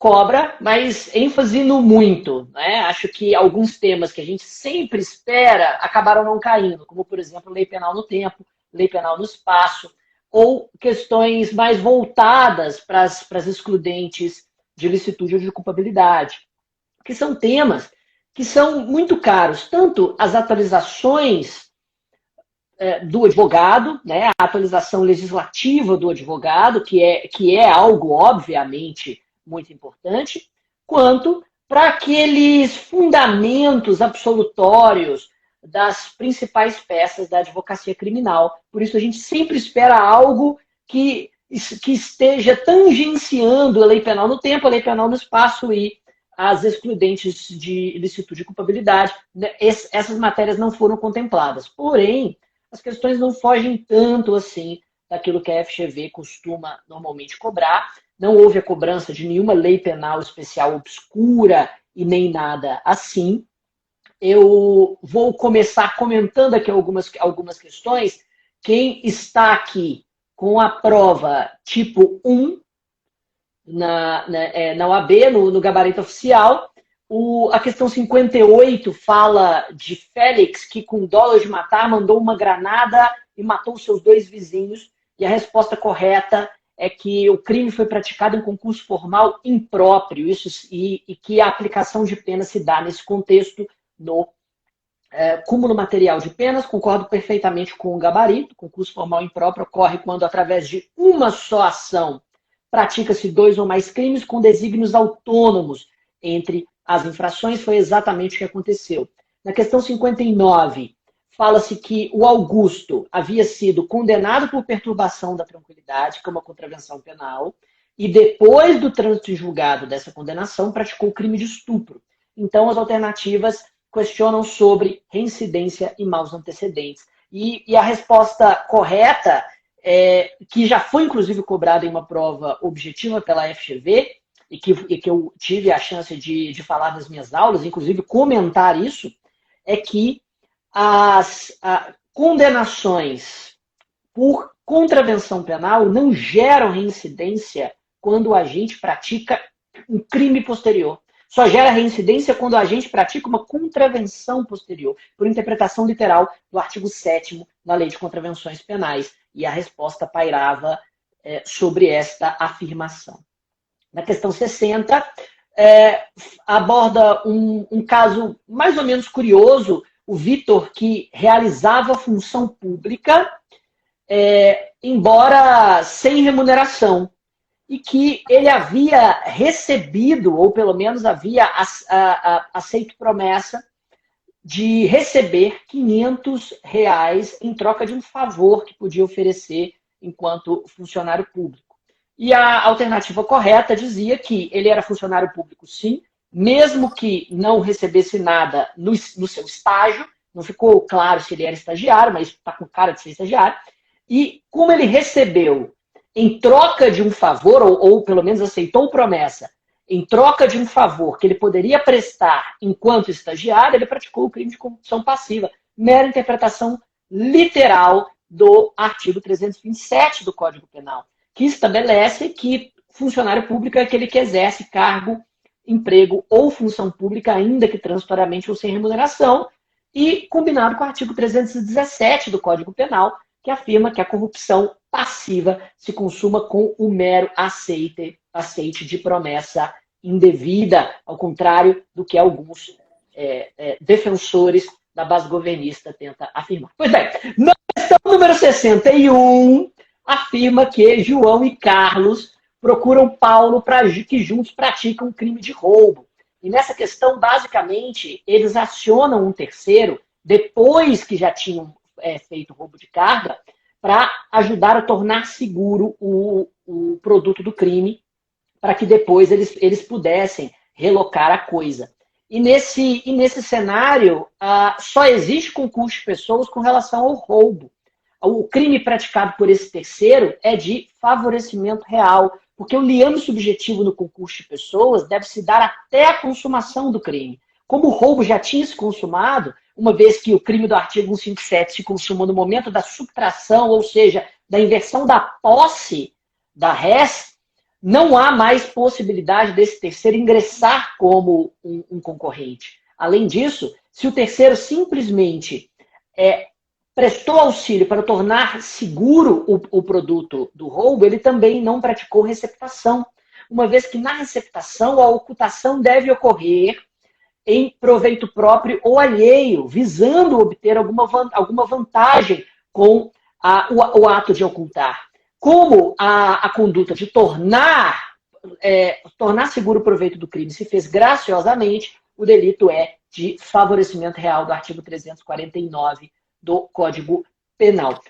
cobra, mas ênfase no muito, né? Acho que alguns temas que a gente sempre espera acabaram não caindo, como, por exemplo, lei penal no tempo, lei penal no espaço, ou questões mais voltadas para as excludentes de licitude ou de culpabilidade, que são temas que são muito caros, tanto as atualizações do advogado, né? A atualização legislativa do advogado, que é algo, obviamente, muito importante, quanto para aqueles fundamentos absolutórios das principais peças da advocacia criminal. Por isso a gente sempre espera algo que esteja tangenciando a lei penal no tempo, a lei penal no espaço e as excludentes de licitude e culpabilidade. Essas matérias não foram contempladas. Porém, as questões não fogem tanto assim daquilo que a FGV costuma normalmente cobrar. Não houve a cobrança de nenhuma lei penal especial obscura e nem nada assim. Eu vou começar comentando aqui algumas questões. Quem está aqui com a prova tipo 1 na OAB, no gabarito oficial, a questão 58 fala de Félix, que com dolo de matar mandou uma granada e matou seus 2 vizinhos. E a resposta correta é que o crime foi praticado em concurso formal impróprio, e que a aplicação de pena se dá nesse contexto no cúmulo material de penas. Concordo perfeitamente com o gabarito. Concurso formal impróprio ocorre quando, através de uma só ação, pratica-se 2 ou mais crimes com desígnios autônomos entre as infrações. Foi exatamente o que aconteceu. Na questão 59, fala-se que o Augusto havia sido condenado por perturbação da tranquilidade, que é uma contravenção penal, e depois do trânsito em julgado dessa condenação, praticou o crime de estupro. Então, as alternativas questionam sobre reincidência e maus antecedentes. E a resposta correta, que já foi inclusive cobrada em uma prova objetiva pela FGV, e que eu tive a chance de falar nas minhas aulas, inclusive comentar isso, é que as condenações por contravenção penal não geram reincidência quando o agente pratica um crime posterior. Só gera reincidência quando o agente pratica uma contravenção posterior, por interpretação literal do artigo 7º da Lei de Contravenções Penais. E a resposta pairava sobre esta afirmação. Na questão 60, aborda um caso mais ou menos curioso, o Vitor, que realizava função pública, embora sem remuneração, e que ele havia recebido, ou pelo menos havia aceito promessa de receber R$ 500 em troca de um favor que podia oferecer enquanto funcionário público. E a alternativa correta dizia que ele era funcionário público, sim, mesmo que não recebesse nada no seu estágio, não ficou claro se ele era estagiário, mas está com cara de ser estagiário, e como ele recebeu em troca de um favor, ou pelo menos aceitou promessa, em troca de um favor que ele poderia prestar enquanto estagiário, ele praticou o crime de corrupção passiva. Mera interpretação literal do artigo 327 do Código Penal, que estabelece que funcionário público é aquele que exerce cargo, emprego ou função pública, ainda que transitoriamente ou sem remuneração, e combinado com o artigo 317 do Código Penal, que afirma que a corrupção passiva se consuma com o mero aceite de promessa indevida, ao contrário do que alguns defensores da base governista tentam afirmar. Pois bem, na questão número 61, afirma que João e Carlos procuram Paulo para que juntos praticam um crime de roubo. E nessa questão, basicamente, eles acionam um terceiro, depois que já tinham feito roubo de carga, para ajudar a tornar seguro o produto do crime, para que depois eles pudessem relocar a coisa. E nesse cenário, só existe concurso de pessoas com relação ao roubo. O crime praticado por esse terceiro é de favorecimento real, porque o liame subjetivo no concurso de pessoas deve se dar até a consumação do crime. Como o roubo já tinha se consumado, uma vez que o crime do artigo 157 se consuma no momento da subtração, ou seja, da inversão da posse da res, não há mais possibilidade desse terceiro ingressar como um concorrente. Além disso, se o terceiro simplesmente prestou auxílio para tornar seguro o produto do roubo, ele também não praticou receptação, uma vez que na receptação a ocultação deve ocorrer em proveito próprio ou alheio, visando obter alguma vantagem com o ato de ocultar. Como a conduta de tornar seguro o proveito do crime se fez graciosamente, o delito é de favorecimento real do artigo 349 do Código Penal.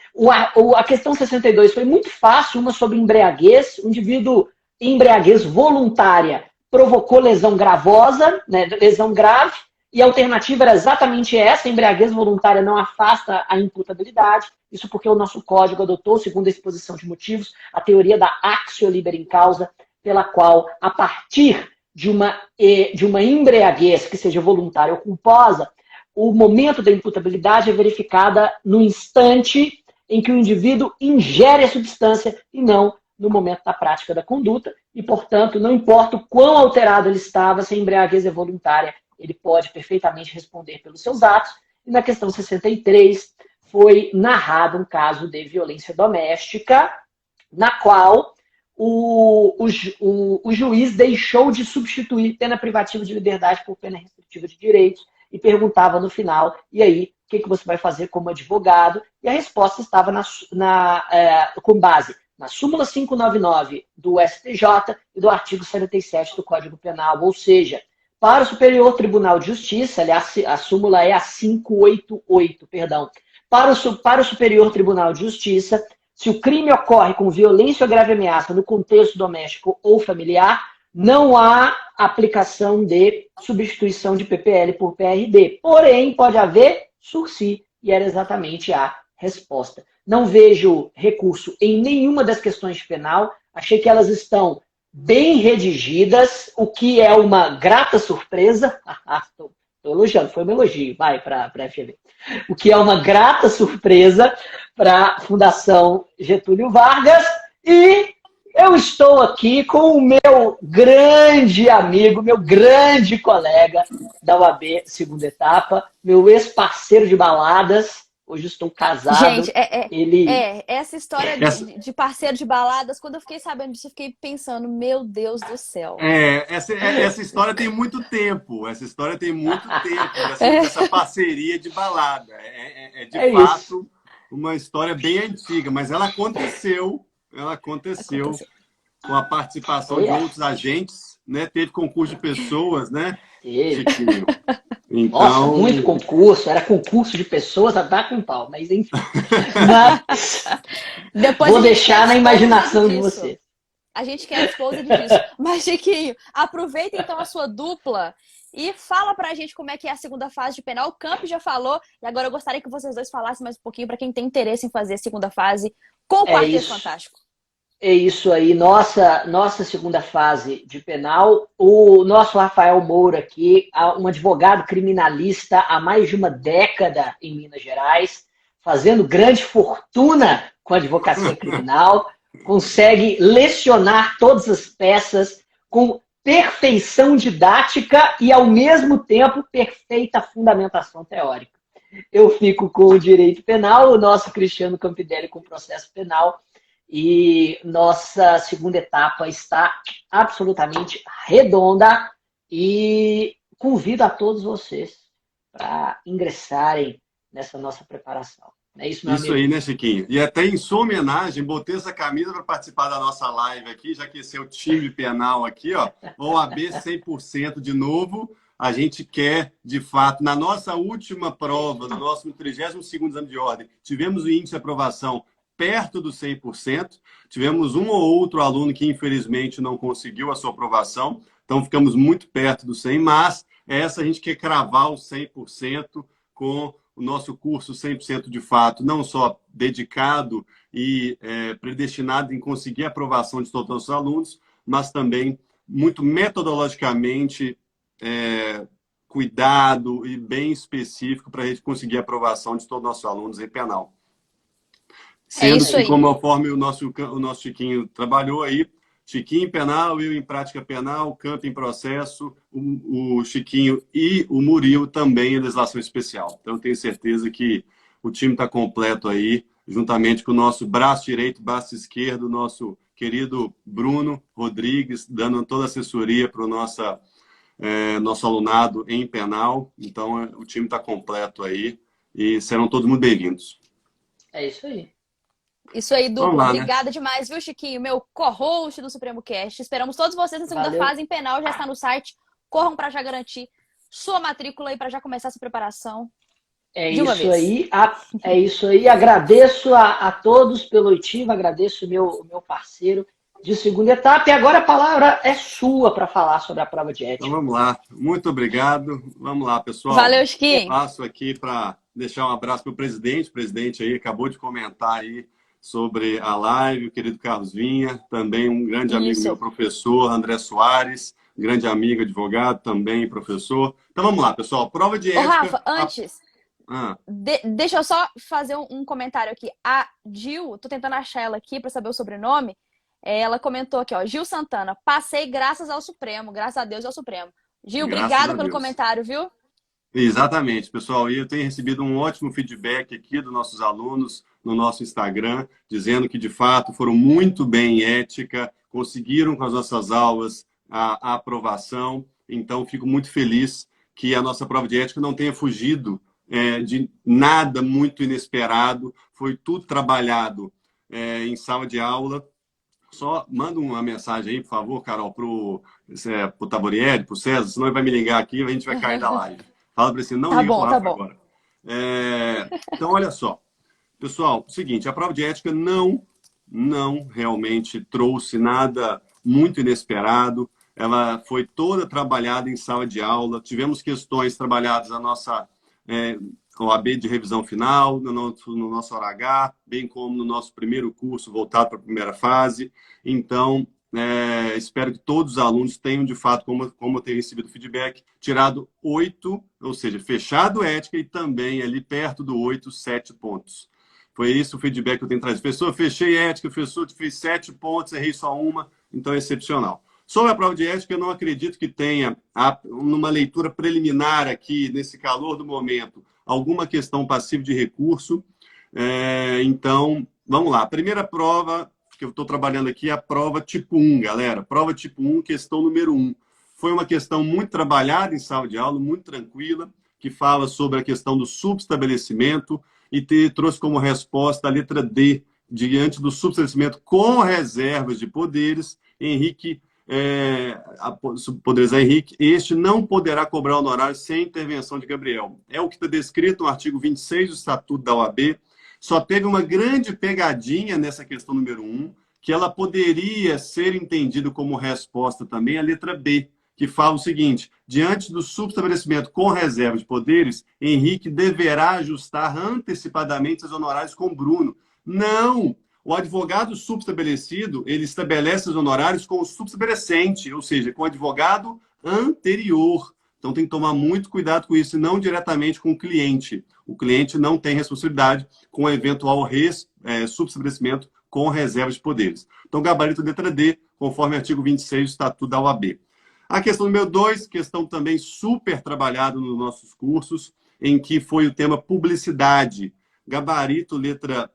A questão 62 foi muito fácil, uma sobre embriaguez. O indivíduo em embriaguez voluntária provocou lesão gravosa, né, lesão grave, e a alternativa era exatamente essa: a embriaguez voluntária não afasta a imputabilidade. Isso porque o nosso código adotou, segundo a exposição de motivos, a teoria da actio liberi causa, pela qual, a partir de uma embriaguez que seja voluntária ou culposa, o momento da imputabilidade é verificada no instante em que o indivíduo ingere a substância e não no momento da prática da conduta. E, portanto, não importa o quão alterado ele estava, se a embriaguez é voluntária, ele pode perfeitamente responder pelos seus atos. E na questão 63 foi narrado um caso de violência doméstica, na qual o juiz deixou de substituir pena privativa de liberdade por pena restritiva de direitos e perguntava no final: e aí, o que você vai fazer como advogado? E a resposta estava com base na súmula 599 do STJ e do artigo 77 do Código Penal, ou seja, para o Superior Tribunal de Justiça, aliás, a súmula é a 588, perdão. Para o Superior Tribunal de Justiça, se o crime ocorre com violência ou grave ameaça no contexto doméstico ou familiar, não há aplicação de substituição de PPL por PRD. Porém, pode haver sursi, e era exatamente a resposta. Não vejo recurso em nenhuma das questões de penal. Achei que elas estão bem redigidas, o que é uma grata surpresa. Estou elogiando, foi um elogio, vai para a FGV. O que é uma grata surpresa para a Fundação Getúlio Vargas. E Eu estou aqui com o meu grande amigo, meu grande colega da UAB segunda etapa, meu ex-parceiro de baladas. Hoje estou casado. Gente, Ele essa história Essa, de parceiro de baladas, quando eu fiquei sabendo disso, eu fiquei pensando, meu Deus do céu. essa história tem muito tempo. Essa história tem muito tempo dessa parceria de balada. É de é fato isso. uma história bem antiga, mas ela aconteceu Aconteceu. com a participação Foi, de outros agentes, né? Teve concurso de pessoas, né, teve. Chiquinho? Nossa, Então, muito concurso. Era concurso de pessoas a dar com pau, mas enfim. Mas Depois vou a gente quer deixar na exposed imaginação de disso. vocês. A gente quer exposed disso. Mas, Chiquinho, aproveita então a sua dupla e fala pra gente como é que é a segunda fase de penal. O Camp já falou, e agora eu gostaria que vocês dois falassem mais um pouquinho para quem tem interesse em fazer a segunda fase com o É Quarteto isso. Fantástico. É isso aí, nossa segunda fase de penal. O nosso Rafael Moura aqui, um advogado criminalista há mais de uma década em Minas Gerais, fazendo grande fortuna com a advocacia criminal, consegue lecionar todas as peças com perfeição didática e, ao mesmo tempo, perfeita fundamentação teórica. Eu fico com o direito penal, o nosso Cristiano Campidelli com o processo penal. E nossa segunda etapa está absolutamente redonda e convido a todos vocês para ingressarem nessa nossa preparação. É isso, meu isso amigo. aí, né, Chiquinho? E até em sua homenagem, botei essa camisa para participar da nossa live aqui, já que esse é o time penal aqui, ó. OAB 100% de novo. A gente quer, de fato, na nossa última prova, no nosso 32º exame de ordem, tivemos o índice de aprovação perto do 100%. Tivemos um ou outro aluno que, infelizmente, não conseguiu a sua aprovação. Então, ficamos muito perto do 100%, mas essa a gente quer cravar o 100% com o nosso curso 100% de fato, não só dedicado e predestinado em conseguir a aprovação de todos os alunos, mas também muito metodologicamente cuidado e bem específico para a gente conseguir a aprovação de todos os nossos alunos em penal. Sendo isso que, aí. conforme o nosso Chiquinho trabalhou aí, Chiquinho em penal, eu em prática penal, Camp em processo, o Chiquinho e o Murilo também em legislação especial. Então, eu tenho certeza que o time está completo aí, juntamente com o nosso braço direito, braço esquerdo, nosso querido Bruno Rodrigues, dando toda a assessoria para o nosso alunado em penal. Então, o time está completo aí e serão todos muito bem-vindos. É isso aí. Isso aí, dupla. Vamos lá, né? Obrigada demais, viu, Chiquinho? Meu co-host do Supremo Cast. Esperamos todos vocês na segunda Valeu. fase em penal. Já está no site. Corram para já garantir sua matrícula e para já começar essa preparação. É De uma isso vez. aí. É isso aí. Agradeço a todos pelo oitivo, agradeço o meu parceiro de segunda etapa. E agora a palavra é sua para falar sobre a prova de ética. Então vamos lá. Muito obrigado. Vamos lá, pessoal. Valeu, Chiquinho. Passo aqui para deixar um abraço para o presidente. O presidente aí acabou de comentar aí sobre a live, o querido Carlos Vinha, também um grande amigo Isso. meu, professor, André Soares, grande amigo, advogado, também professor. Então vamos lá, pessoal. Prova de Ô, ética. Rafa, antes, Ah, deixa eu só fazer um comentário aqui. A Gil, tô tentando achar ela aqui para saber o sobrenome. Ela comentou aqui, ó, Gil Santana, passei graças ao Supremo, graças a Deus ao Supremo. Gil, Graças obrigada a pelo Deus. comentário, viu? exatamente, pessoal. E eu tenho recebido um ótimo feedback aqui dos nossos alunos no nosso Instagram, dizendo que, de fato, foram muito bem em ética, conseguiram com as nossas aulas a aprovação. Então, fico muito feliz que a nossa prova de ética não tenha fugido de nada muito inesperado. Foi tudo trabalhado em sala de aula. Só manda uma mensagem aí, por favor, Carol, pro Taborieri, pro César, senão ele vai me ligar aqui e a gente vai cair da live. Fala para ele assim, não Tá liga bom, pro tá Rafa bom. agora. Então, olha só. Pessoal, seguinte, a prova de ética não realmente trouxe nada muito inesperado. Ela foi toda trabalhada em sala de aula. Tivemos questões trabalhadas na nossa OAB de revisão final, no nosso ORH, bem como no nosso primeiro curso voltado para a primeira fase. Então, espero que todos os alunos tenham, de fato, como eu tenho recebido feedback, tirado 8, ou seja, fechado ética e também ali perto do 8, 7 pontos. Foi esse o feedback que eu tenho trazido. Professor, fechei ética, professor, fiz 7 pontos, errei só uma, então é excepcional. Sobre a prova de ética, eu não acredito que tenha, numa leitura preliminar aqui, nesse calor do momento, alguma questão passiva de recurso. Então, vamos lá. A primeira prova que eu estou trabalhando aqui é a prova tipo 1, galera. Prova tipo 1, questão número 1. Foi uma questão muito trabalhada em sala de aula, muito tranquila, que fala sobre a questão do subestabelecimento e trouxe como resposta a letra D, diante do subestabelecimento com reservas de poderes, poderes a Henrique, este não poderá cobrar honorário sem intervenção de Gabriel. É o que está descrito no artigo 26 do Estatuto da OAB. Só teve uma grande pegadinha nessa questão número 1, que ela poderia ser entendida como resposta também a letra B, que fala o seguinte: diante do subestabelecimento com reserva de poderes, Henrique deverá ajustar antecipadamente os honorários com Bruno. Não! O advogado subestabelecido, ele estabelece os honorários com o subestabelecente, ou seja, com o advogado anterior. Então tem que tomar muito cuidado com isso, e não diretamente com o cliente. O cliente não tem responsabilidade com o eventual subestabelecimento com reserva de poderes. Então, gabarito letra D, conforme o artigo 26 do Estatuto da OAB. A questão número 2, questão também super trabalhada nos nossos cursos, em que foi o tema publicidade. Gabarito letra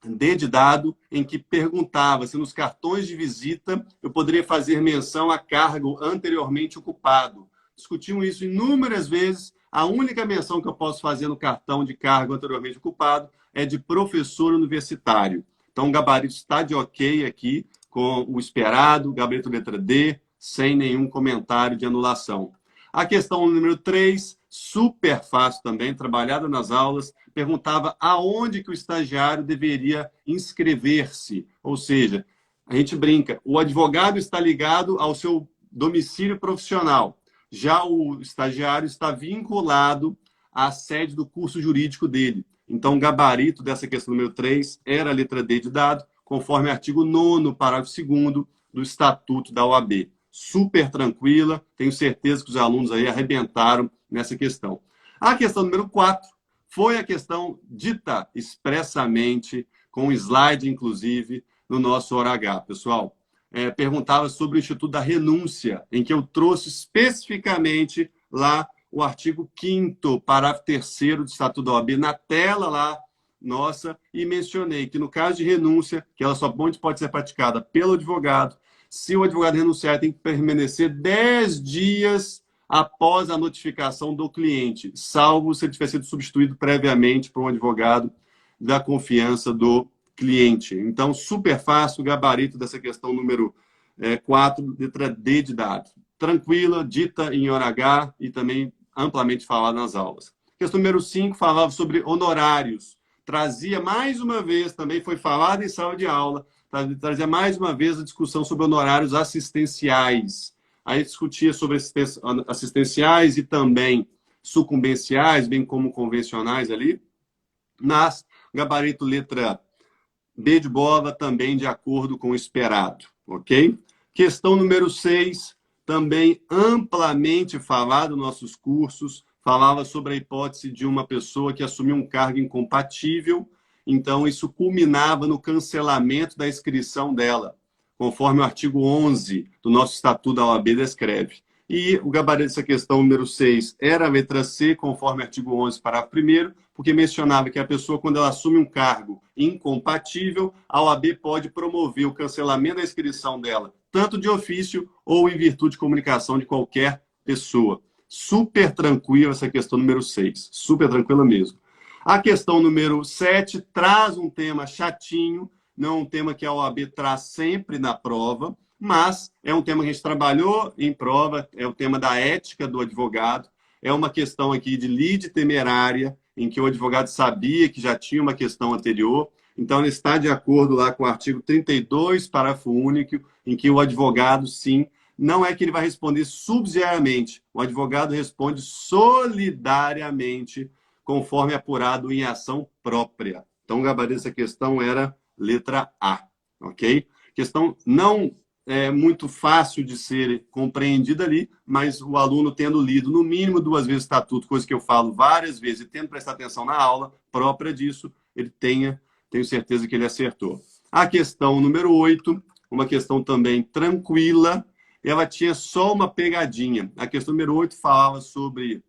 D de dado, em que perguntava se nos cartões de visita eu poderia fazer menção a cargo anteriormente ocupado. Discutimos isso inúmeras vezes. A única menção que eu posso fazer no cartão de cargo anteriormente ocupado é de professor universitário. Então, o gabarito está de ok aqui, com o esperado, gabarito letra D, sem nenhum comentário de anulação. A questão número 3, super fácil também, trabalhada nas aulas, perguntava aonde que o estagiário deveria inscrever-se. Ou seja, a gente brinca, o advogado está ligado ao seu domicílio profissional. Já o estagiário está vinculado à sede do curso jurídico dele. Então, o gabarito dessa questão número 3 era a letra D de dado, conforme artigo 9º, parágrafo 2º do Estatuto da OAB. Super tranquila, tenho certeza que os alunos aí arrebentaram nessa questão. A questão número 4 foi a questão dita expressamente, com slide, inclusive, no nosso hora H. Pessoal, perguntava sobre o Instituto da Renúncia, em que eu trouxe especificamente lá o artigo 5º, parágrafo 3º do Estatuto da OAB, na tela lá nossa, e mencionei que no caso de renúncia, que ela somente pode ser praticada pelo advogado, se o advogado renunciar, tem que permanecer 10 dias após a notificação do cliente, salvo se ele tiver sido substituído previamente por um advogado da confiança do cliente. Então, super fácil, o gabarito dessa questão número 4, letra D de dado. Tranquila, dita em hora H e também amplamente falada nas aulas. Questão número 5 falava sobre honorários. Trazia mais uma vez, também foi falado em sala de aula, trazia mais uma vez a discussão sobre honorários assistenciais. Aí discutia sobre assistenciais e também sucumbenciais, bem como convencionais ali. Mas, gabarito letra B de bola, também de acordo com o esperado, ok? Questão número 6, também amplamente falado nos nossos cursos, falava sobre a hipótese de uma pessoa que assumiu um cargo incompatível, então isso culminava no cancelamento da inscrição dela, conforme o artigo 11 do nosso Estatuto da OAB descreve. E o gabarito dessa questão número 6 era a letra C, conforme o artigo 11, parágrafo 1º, porque mencionava que a pessoa, quando ela assume um cargo incompatível, a OAB pode promover o cancelamento da inscrição dela, tanto de ofício ou em virtude de comunicação de qualquer pessoa. Super tranquila essa questão número 6, super tranquila mesmo. A questão número 7 traz um tema chatinho, não é um tema que a OAB traz sempre na prova, mas é um tema que a gente trabalhou em prova, é o tema da ética do advogado, é uma questão aqui de lide temerária, em que o advogado sabia que já tinha uma questão anterior, então ele está de acordo lá com o artigo 32, parágrafo único, em que o advogado, sim, não é que ele vai responder subsidiariamente, o advogado responde solidariamente, conforme apurado em ação própria. Então, o gabarito dessa questão era letra A, ok? Questão não é muito fácil de ser compreendida ali, mas o aluno tendo lido no mínimo 2 vezes o estatuto, coisa que eu falo várias vezes, e tendo prestar atenção na aula própria disso, ele tenha tenho certeza que ele acertou. A questão número 8, uma questão também tranquila, ela tinha só uma pegadinha. A questão número 8 falava sobre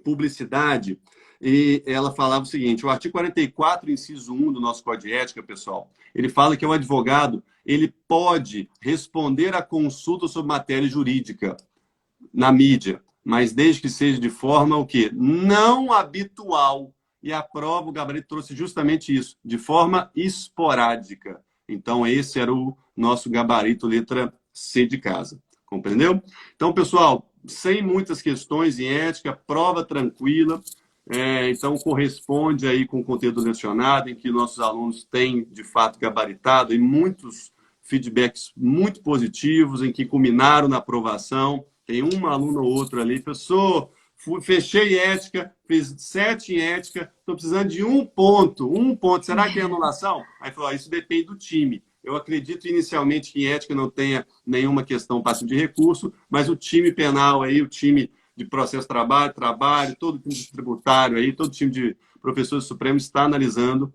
publicidade e ela falava o seguinte: o artigo 44, inciso 1 do nosso Código de Ética, pessoal, ele fala que o advogado ele pode responder a consulta sobre matéria jurídica na mídia, mas desde que seja de forma o quê? Não habitual. E a prova, o gabarito trouxe justamente isso, de forma esporádica. Então, esse era o nosso gabarito, letra C de casa. Compreendeu? Então, pessoal, sem muitas questões em ética, prova tranquila. Então, corresponde aí com o conteúdo lecionado, em que nossos alunos têm, de fato, gabaritado, e muitos feedbacks muito positivos, em que culminaram na aprovação. Tem um aluno ou outro ali, professor, fechei ética, fiz 7 em ética, estou precisando de um ponto, será que é anulação? Aí falou, isso depende do time. Eu acredito inicialmente que em ética não tenha nenhuma questão passiva de recurso, mas o time penal aí, o time de processo trabalho, todo o time de tributário aí, todo o time de professores supremos está analisando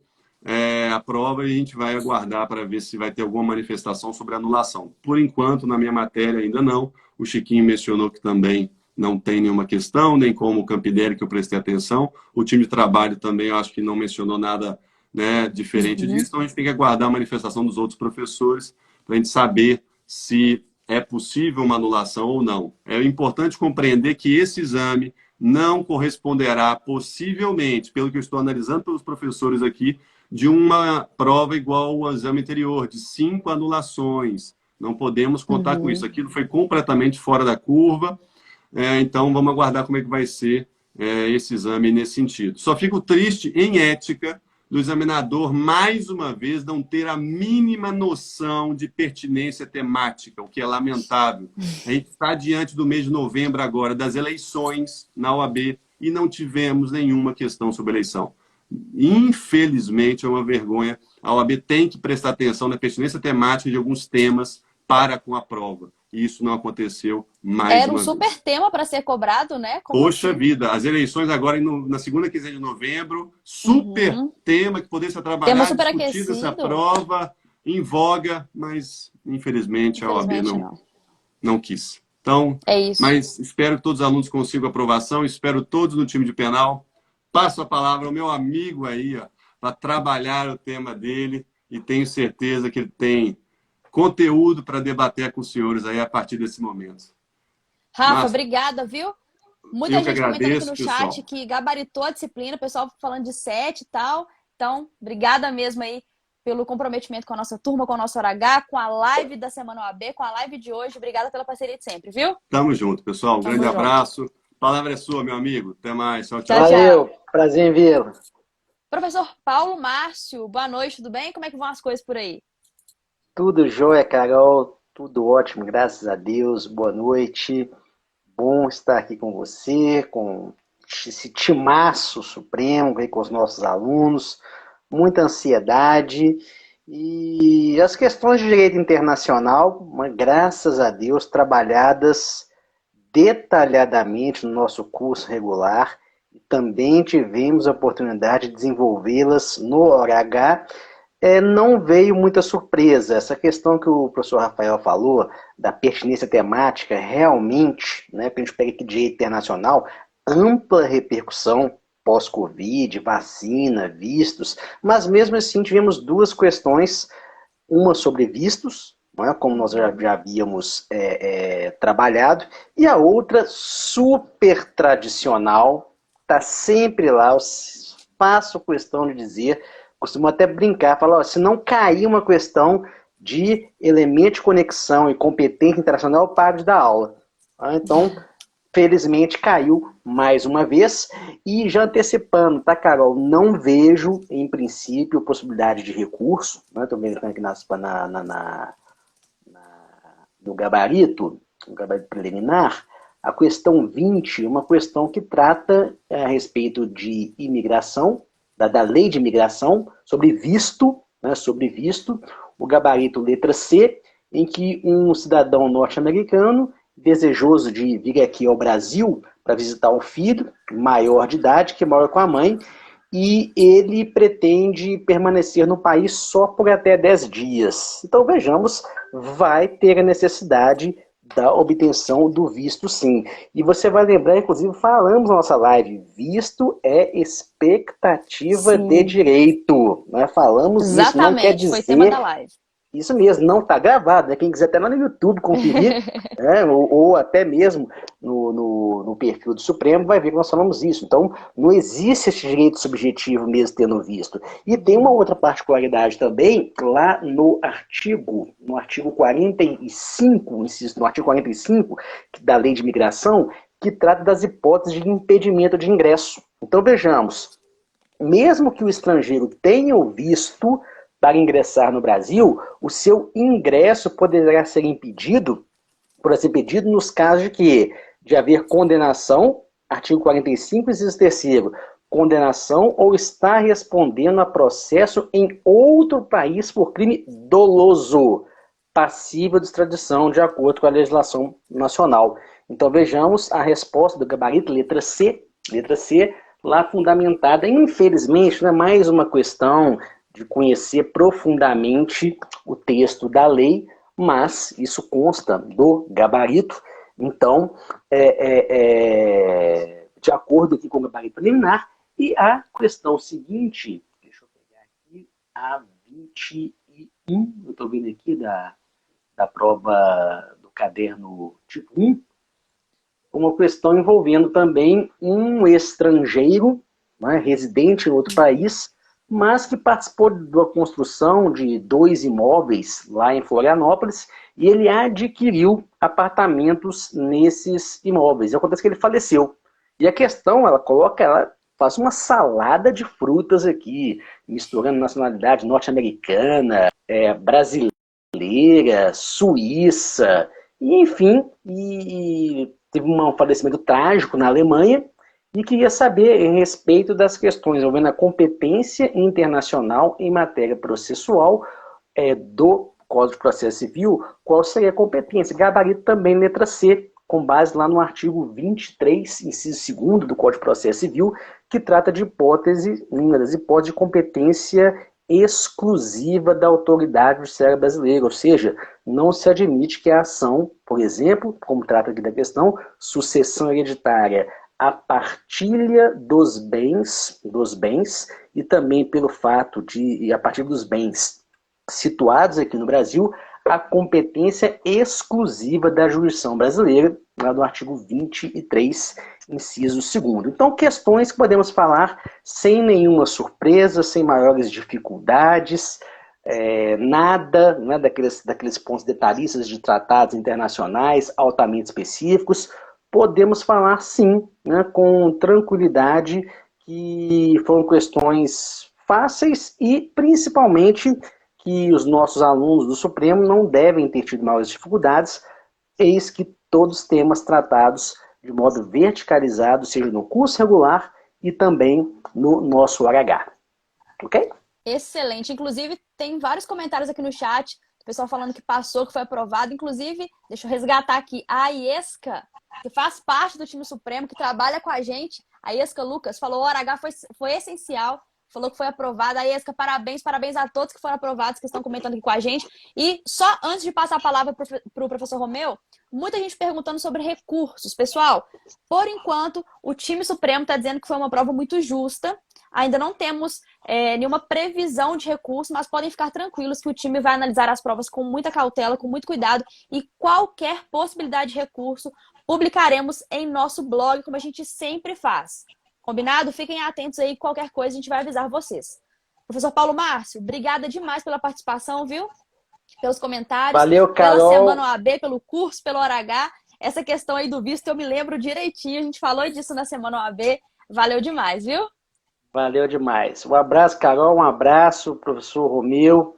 a prova e a gente vai aguardar para ver se vai ter alguma manifestação sobre anulação. Por enquanto, na minha matéria ainda não. O Chiquinho mencionou que também não tem nenhuma questão, nem como o Campideri, que eu prestei atenção. O time de trabalho também, eu acho que não mencionou nada, né, diferente disso. Então, a gente tem que aguardar a manifestação dos outros professores para a gente saber se é possível uma anulação ou não. É importante compreender que esse exame não corresponderá, possivelmente, pelo que eu estou analisando pelos professores aqui, de uma prova igual ao exame anterior, de 5 anulações. Não podemos contar com isso. Aquilo foi completamente fora da curva. Então, vamos aguardar como é que vai ser esse exame nesse sentido. Só fico triste, em ética, do examinador, mais uma vez, não ter a mínima noção de pertinência temática, o que é lamentável. A gente está diante do mês de novembro agora, das eleições na OAB, e não tivemos nenhuma questão sobre eleição. Infelizmente, é uma vergonha. A OAB tem que prestar atenção na pertinência temática de alguns temas para com a prova. E isso não aconteceu mais Era um uma super vez. tema para ser cobrado, né? Poxa vida, as eleições agora na segunda quinzena de novembro, super tema que poderia ser trabalhado, super discutido essa aquecido. prova, em voga, mas infelizmente a OAB não quis. Então, É isso. mas espero que todos os alunos consigam aprovação, espero todos no time de penal. Passo a palavra ao meu amigo aí, para trabalhar o tema dele, e tenho certeza que ele tem conteúdo para debater com os senhores aí a partir desse momento. Rafa, obrigada, viu? Muita gente comentando aqui no chat pessoal, que gabaritou a disciplina, o pessoal falando de 7 e tal. Então, obrigada mesmo aí pelo comprometimento com a nossa turma, com o nosso hora H, com a live da Semana OAB, com a live de hoje. Obrigada pela parceria de sempre, viu? Tamo junto, pessoal. Um Tamo grande junto. abraço. A palavra é sua, meu amigo. Até mais. Tchau, tchau. Tchau, tchau. Valeu, prazer em vê-lo. Professor Paulo Márcio, boa noite, tudo bem? Como é que vão as coisas por aí? Tudo jóia, Carol. Tudo ótimo, graças a Deus. Boa noite. Bom estar aqui com você, com esse timaço supremo, aí com os nossos alunos. Muita ansiedade. E as questões de direito internacional, graças a Deus, trabalhadas detalhadamente no nosso curso regular. E também tivemos a oportunidade de desenvolvê-las no hora H. Não veio muita surpresa. Essa questão que o professor Rafael falou, da pertinência temática, realmente, né, que a gente pega aqui de direito internacional, ampla repercussão pós-Covid, vacina, vistos, mas mesmo assim tivemos 2 questões, uma sobre vistos, né, como nós já havíamos trabalhado, e a outra super tradicional, está sempre lá, eu faço questão de dizer, costumo até brincar, falar, se não cair uma questão de elemento de conexão e competência internacional, eu paro de dar aula. Então, felizmente caiu mais uma vez. E já antecipando, tá, Carol? Não vejo, em princípio, possibilidade de recurso. Estou vendo aqui no gabarito preliminar, a questão 20, uma questão que trata a respeito de imigração, da lei de imigração, sobre visto, né, o gabarito letra C, em que um cidadão norte-americano, desejoso de vir aqui ao Brasil para visitar um filho maior de idade, que mora com a mãe, e ele pretende permanecer no país só por até 10 dias. Então, vejamos, vai ter a necessidade da obtenção do visto, sim. E você vai lembrar, inclusive, falamos na nossa live, visto é expectativa Sim. de direito. Nós falamos isso, não quer Exatamente, foi tema da live. isso mesmo, não está gravado, né? Quem quiser até lá no YouTube conferir, né? ou até mesmo no perfil do Supremo, vai ver que nós falamos isso. Então, não existe esse direito subjetivo mesmo tendo visto. E tem uma outra particularidade também, lá no artigo 45, insisto, no artigo 45 da Lei de Imigração, que trata das hipóteses de impedimento de ingresso. Então, vejamos, mesmo que o estrangeiro tenha o visto para ingressar no Brasil, o seu ingresso poderá ser impedido, nos casos de que? De haver condenação, artigo 45, inciso 3º, condenação ou estar respondendo a processo em outro país por crime doloso, passível de extradição, de acordo com a legislação nacional. Então vejamos a resposta do gabarito, letra C, lá fundamentada, infelizmente, não é mais uma questão de conhecer profundamente o texto da lei, mas isso consta do gabarito. Então, de acordo aqui com o gabarito preliminar, e a questão seguinte, deixa eu pegar aqui, a 21, eu estou vendo aqui da prova do caderno tipo 1, uma questão envolvendo também um estrangeiro, né, residente em outro país, mas que participou da construção de 2 imóveis lá em Florianópolis e ele adquiriu apartamentos nesses imóveis. E acontece que ele faleceu. E a questão, ela faz uma salada de frutas aqui, misturando nacionalidade norte-americana, brasileira, suíça, e enfim, e teve um falecimento trágico na Alemanha. E queria saber, em respeito das questões envolvendo a competência internacional em matéria processual do Código de Processo Civil, qual seria a competência? Gabarito também, letra C, com base lá no artigo 23, inciso 2º do Código de Processo Civil, que trata de uma das hipóteses de competência exclusiva da autoridade judiciária brasileira, ou seja, não se admite que a ação, por exemplo, como trata aqui da questão, sucessão hereditária, a partilha dos bens e também pelo fato de, a partir dos bens situados aqui no Brasil, a competência exclusiva da jurisdição brasileira, lá no artigo 23, inciso 2º. Então, questões que podemos falar sem nenhuma surpresa, sem maiores dificuldades, nada daqueles pontos detalhistas de tratados internacionais altamente específicos. Podemos falar sim, né, com tranquilidade, que foram questões fáceis e principalmente que os nossos alunos do Supremo não devem ter tido maiores dificuldades, eis que todos os temas tratados de modo verticalizado, seja no curso regular e também no nosso HH. Ok? Excelente. Inclusive, tem vários comentários aqui no chat, o pessoal falando que passou, que foi aprovado. Inclusive, deixa eu resgatar aqui, a Iesca, que faz parte do time Supremo, que trabalha com a gente, a Iesca Lucas, falou: o HH foi essencial, falou que foi aprovada. A Iesca, parabéns a todos que foram aprovados, que estão comentando aqui com a gente. E só antes de passar a palavra para o professor Romeu, muita gente perguntando sobre recursos. Pessoal, por enquanto, o time Supremo está dizendo que foi uma prova muito justa. Ainda não temos nenhuma previsão de recurso, mas podem ficar tranquilos que o time vai analisar as provas com muita cautela, com muito cuidado, e qualquer possibilidade de recurso publicaremos em nosso blog, como a gente sempre faz. Combinado? Fiquem atentos aí, qualquer coisa a gente vai avisar vocês. Professor Paulo Márcio, obrigada demais pela participação, viu? Pelos comentários. Valeu, Carol. Pela semana OAB, pelo curso, pelo OH. Essa questão aí do visto eu me lembro direitinho, a gente falou disso na semana OAB. Valeu demais, viu? Valeu demais. Um abraço, Carol, um abraço, professor Romeu.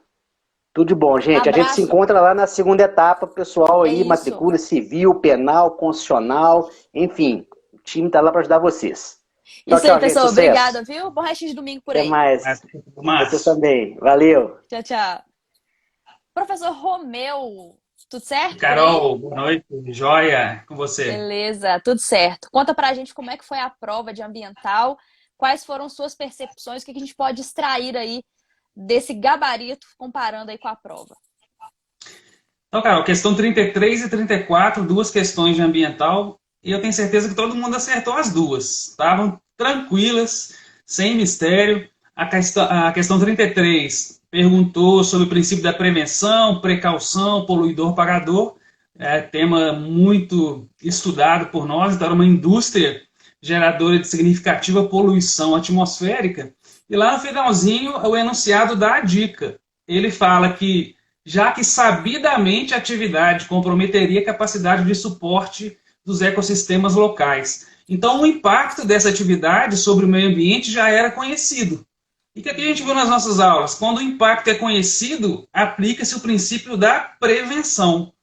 Tudo de bom, gente. A gente se encontra lá na segunda etapa, pessoal aí, matricula civil, penal, constitucional, enfim, o time está lá para ajudar vocês. Isso aí, pessoal. Obrigada, viu? Bom resto de domingo por aí. Até mais. Você também. Valeu. Tchau, tchau. Professor Romeu, tudo certo? Carol, boa noite. Joia, com você. Beleza, tudo certo. Conta pra gente como é que foi a prova de ambiental, quais foram suas percepções, o que a gente pode extrair aí desse gabarito, comparando aí com a prova. Então, Carol, questão 33 e 34, duas questões de ambiental, e eu tenho certeza que todo mundo acertou as duas. Estavam tranquilas, sem mistério. A questão 33 perguntou sobre o princípio da prevenção, precaução, poluidor-pagador, tema muito estudado por nós, então era uma indústria geradora de significativa poluição atmosférica. E lá no finalzinho, o enunciado dá a dica. Ele fala que, já que sabidamente a atividade comprometeria a capacidade de suporte dos ecossistemas locais. Então, o impacto dessa atividade sobre o meio ambiente já era conhecido. E o que a gente viu nas nossas aulas? Quando o impacto é conhecido, aplica-se o princípio da prevenção.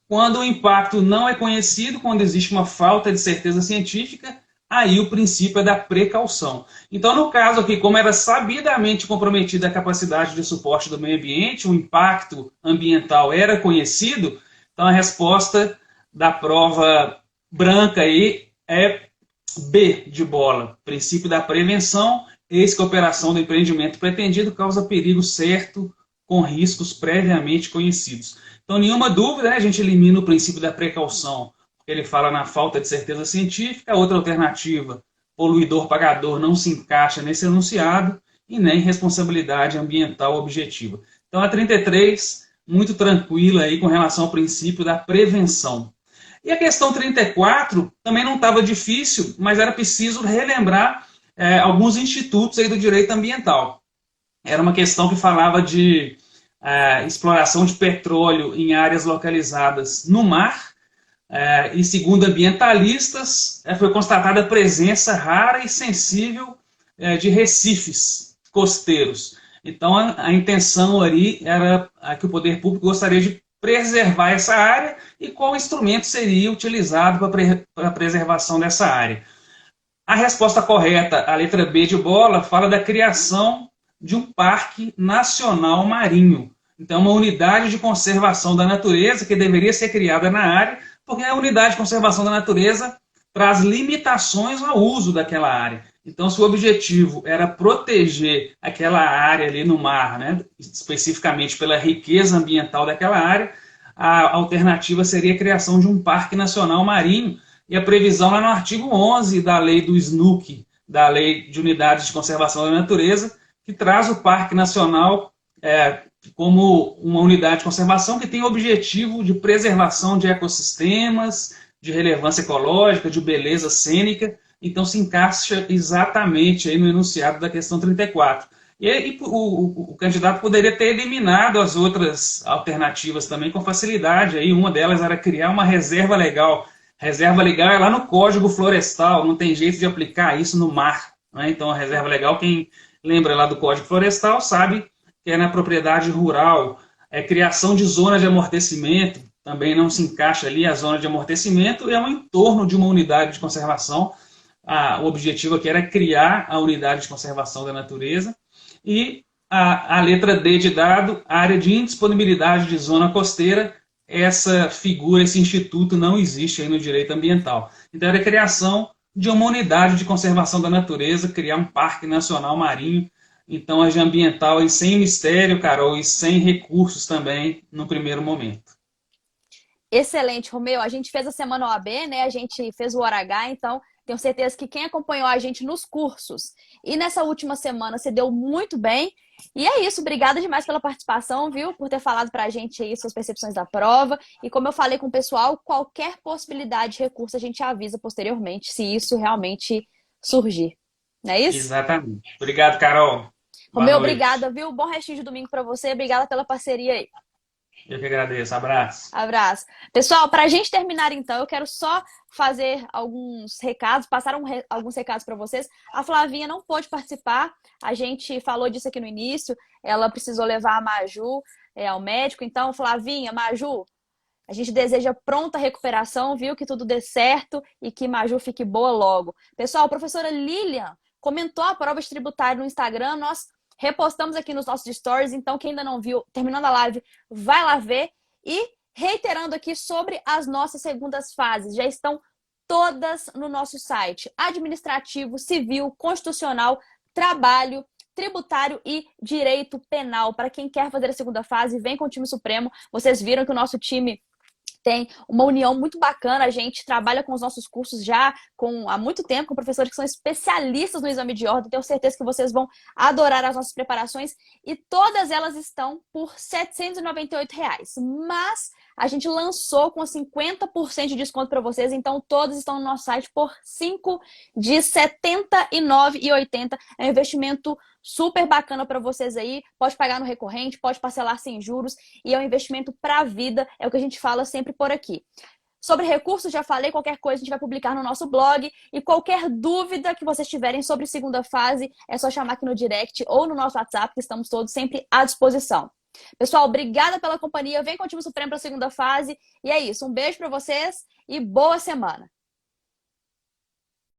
Quando o impacto não é conhecido, quando existe uma falta de certeza científica, aí o princípio é da precaução. Então, no caso aqui, como era sabidamente comprometida a capacidade de suporte do meio ambiente, o impacto ambiental era conhecido, então a resposta da prova branca aí é B de bola. Princípio da prevenção, eis que a operação do empreendimento pretendido causa perigo certo com riscos previamente conhecidos. Então, nenhuma dúvida, né? A gente elimina o princípio da precaução. Ele fala na falta de certeza científica. Outra alternativa, poluidor-pagador, não se encaixa nesse enunciado e nem responsabilidade ambiental objetiva. Então, a 33, muito tranquila aí com relação ao princípio da prevenção. E a questão 34 também não estava difícil, mas era preciso relembrar alguns institutos aí do direito ambiental. Era uma questão que falava de exploração de petróleo em áreas localizadas no mar, e segundo ambientalistas, foi constatada a presença rara e sensível de recifes costeiros. Então, a intenção ali era que o poder público gostaria de preservar essa área e qual instrumento seria utilizado para a preservação dessa área. A resposta correta, a letra B de bola, fala da criação de um parque nacional marinho. Então, uma unidade de conservação da natureza que deveria ser criada na área, porque a unidade de conservação da natureza traz limitações ao uso daquela área. Então, se o objetivo era proteger aquela área ali no mar, né, especificamente pela riqueza ambiental daquela área, a alternativa seria a criação de um parque nacional marinho, e a previsão lá no artigo 11 da lei do SNUC, da Lei de Unidades de Conservação da Natureza, que traz o Parque Nacional como uma unidade de conservação que tem o objetivo de preservação de ecossistemas, de relevância ecológica, de beleza cênica. Então, se encaixa exatamente aí no enunciado da questão 34. E aí, o candidato poderia ter eliminado as outras alternativas também com facilidade. Aí, uma delas era criar uma reserva legal. Reserva legal é lá no Código Florestal, não tem jeito de aplicar isso no mar, né? Então, a reserva legal, quem lembra lá do Código Florestal, sabe que é na propriedade rural. Criação de zona de amortecimento, também não se encaixa ali. A zona de amortecimento é um entorno de uma unidade de conservação. O objetivo aqui era criar a unidade de conservação da natureza. E a letra D de dado, área de indisponibilidade de zona costeira, essa figura, esse instituto não existe aí no direito ambiental. Então, era a criação de uma unidade de conservação da natureza, criar um parque nacional marinho. Então, a ambiental aí sem mistério, Carol, e sem recursos também no primeiro momento. Excelente, Romeu. A gente fez a semana OAB, né? A gente fez o ORH, então tenho certeza que quem acompanhou a gente nos cursos e nessa última semana se deu muito bem. E é isso, obrigada demais pela participação, viu? Por ter falado pra gente aí suas percepções da prova. E como eu falei com o pessoal, qualquer possibilidade de recurso a gente avisa posteriormente, se isso realmente surgir. Não é isso? Exatamente. Obrigado, Carol. Romeu, obrigada, viu? Bom restinho de domingo pra você. Obrigada pela parceria aí. Eu que agradeço. Abraço. Abraço. Pessoal, para a gente terminar então, eu quero só fazer alguns recados, passar alguns recados para vocês. A Flavinha não pôde participar, a gente falou disso aqui no início, ela precisou levar a Maju ao médico. Então, Flavinha, Maju, a gente deseja pronta recuperação, viu? Que tudo dê certo e que Maju fique boa logo. Pessoal, a professora Lilian comentou a prova de tributário no Instagram, nós repostamos aqui nos nossos stories, então quem ainda não viu, terminando a live, vai lá ver. E reiterando aqui sobre as nossas segundas fases, já estão todas no nosso site: administrativo, civil, constitucional, trabalho, tributário e direito penal. Para quem quer fazer a segunda fase, vem com o time Supremo. Vocês viram que o nosso time tem uma união muito bacana. A gente trabalha com os nossos cursos já há muito tempo, com professores que são especialistas no exame de ordem. Tenho certeza que vocês vão adorar as nossas preparações. E todas elas estão por R$ 798. Mas a gente lançou com 50% de desconto para vocês. Então, todas estão no nosso site por 5 de R$ 79,80. É um investimento super bacana para vocês aí. Pode pagar no recorrente, pode parcelar sem juros. E é um investimento para a vida. É o que a gente fala sempre por aqui. Sobre recursos, já falei, qualquer coisa a gente vai publicar no nosso blog. E qualquer dúvida que vocês tiverem sobre segunda fase, é só chamar aqui no direct ou no nosso WhatsApp, que estamos todos sempre à disposição. Pessoal, obrigada pela companhia. Vem com o time Supremo para a segunda fase. E é isso. Um beijo para vocês e boa semana.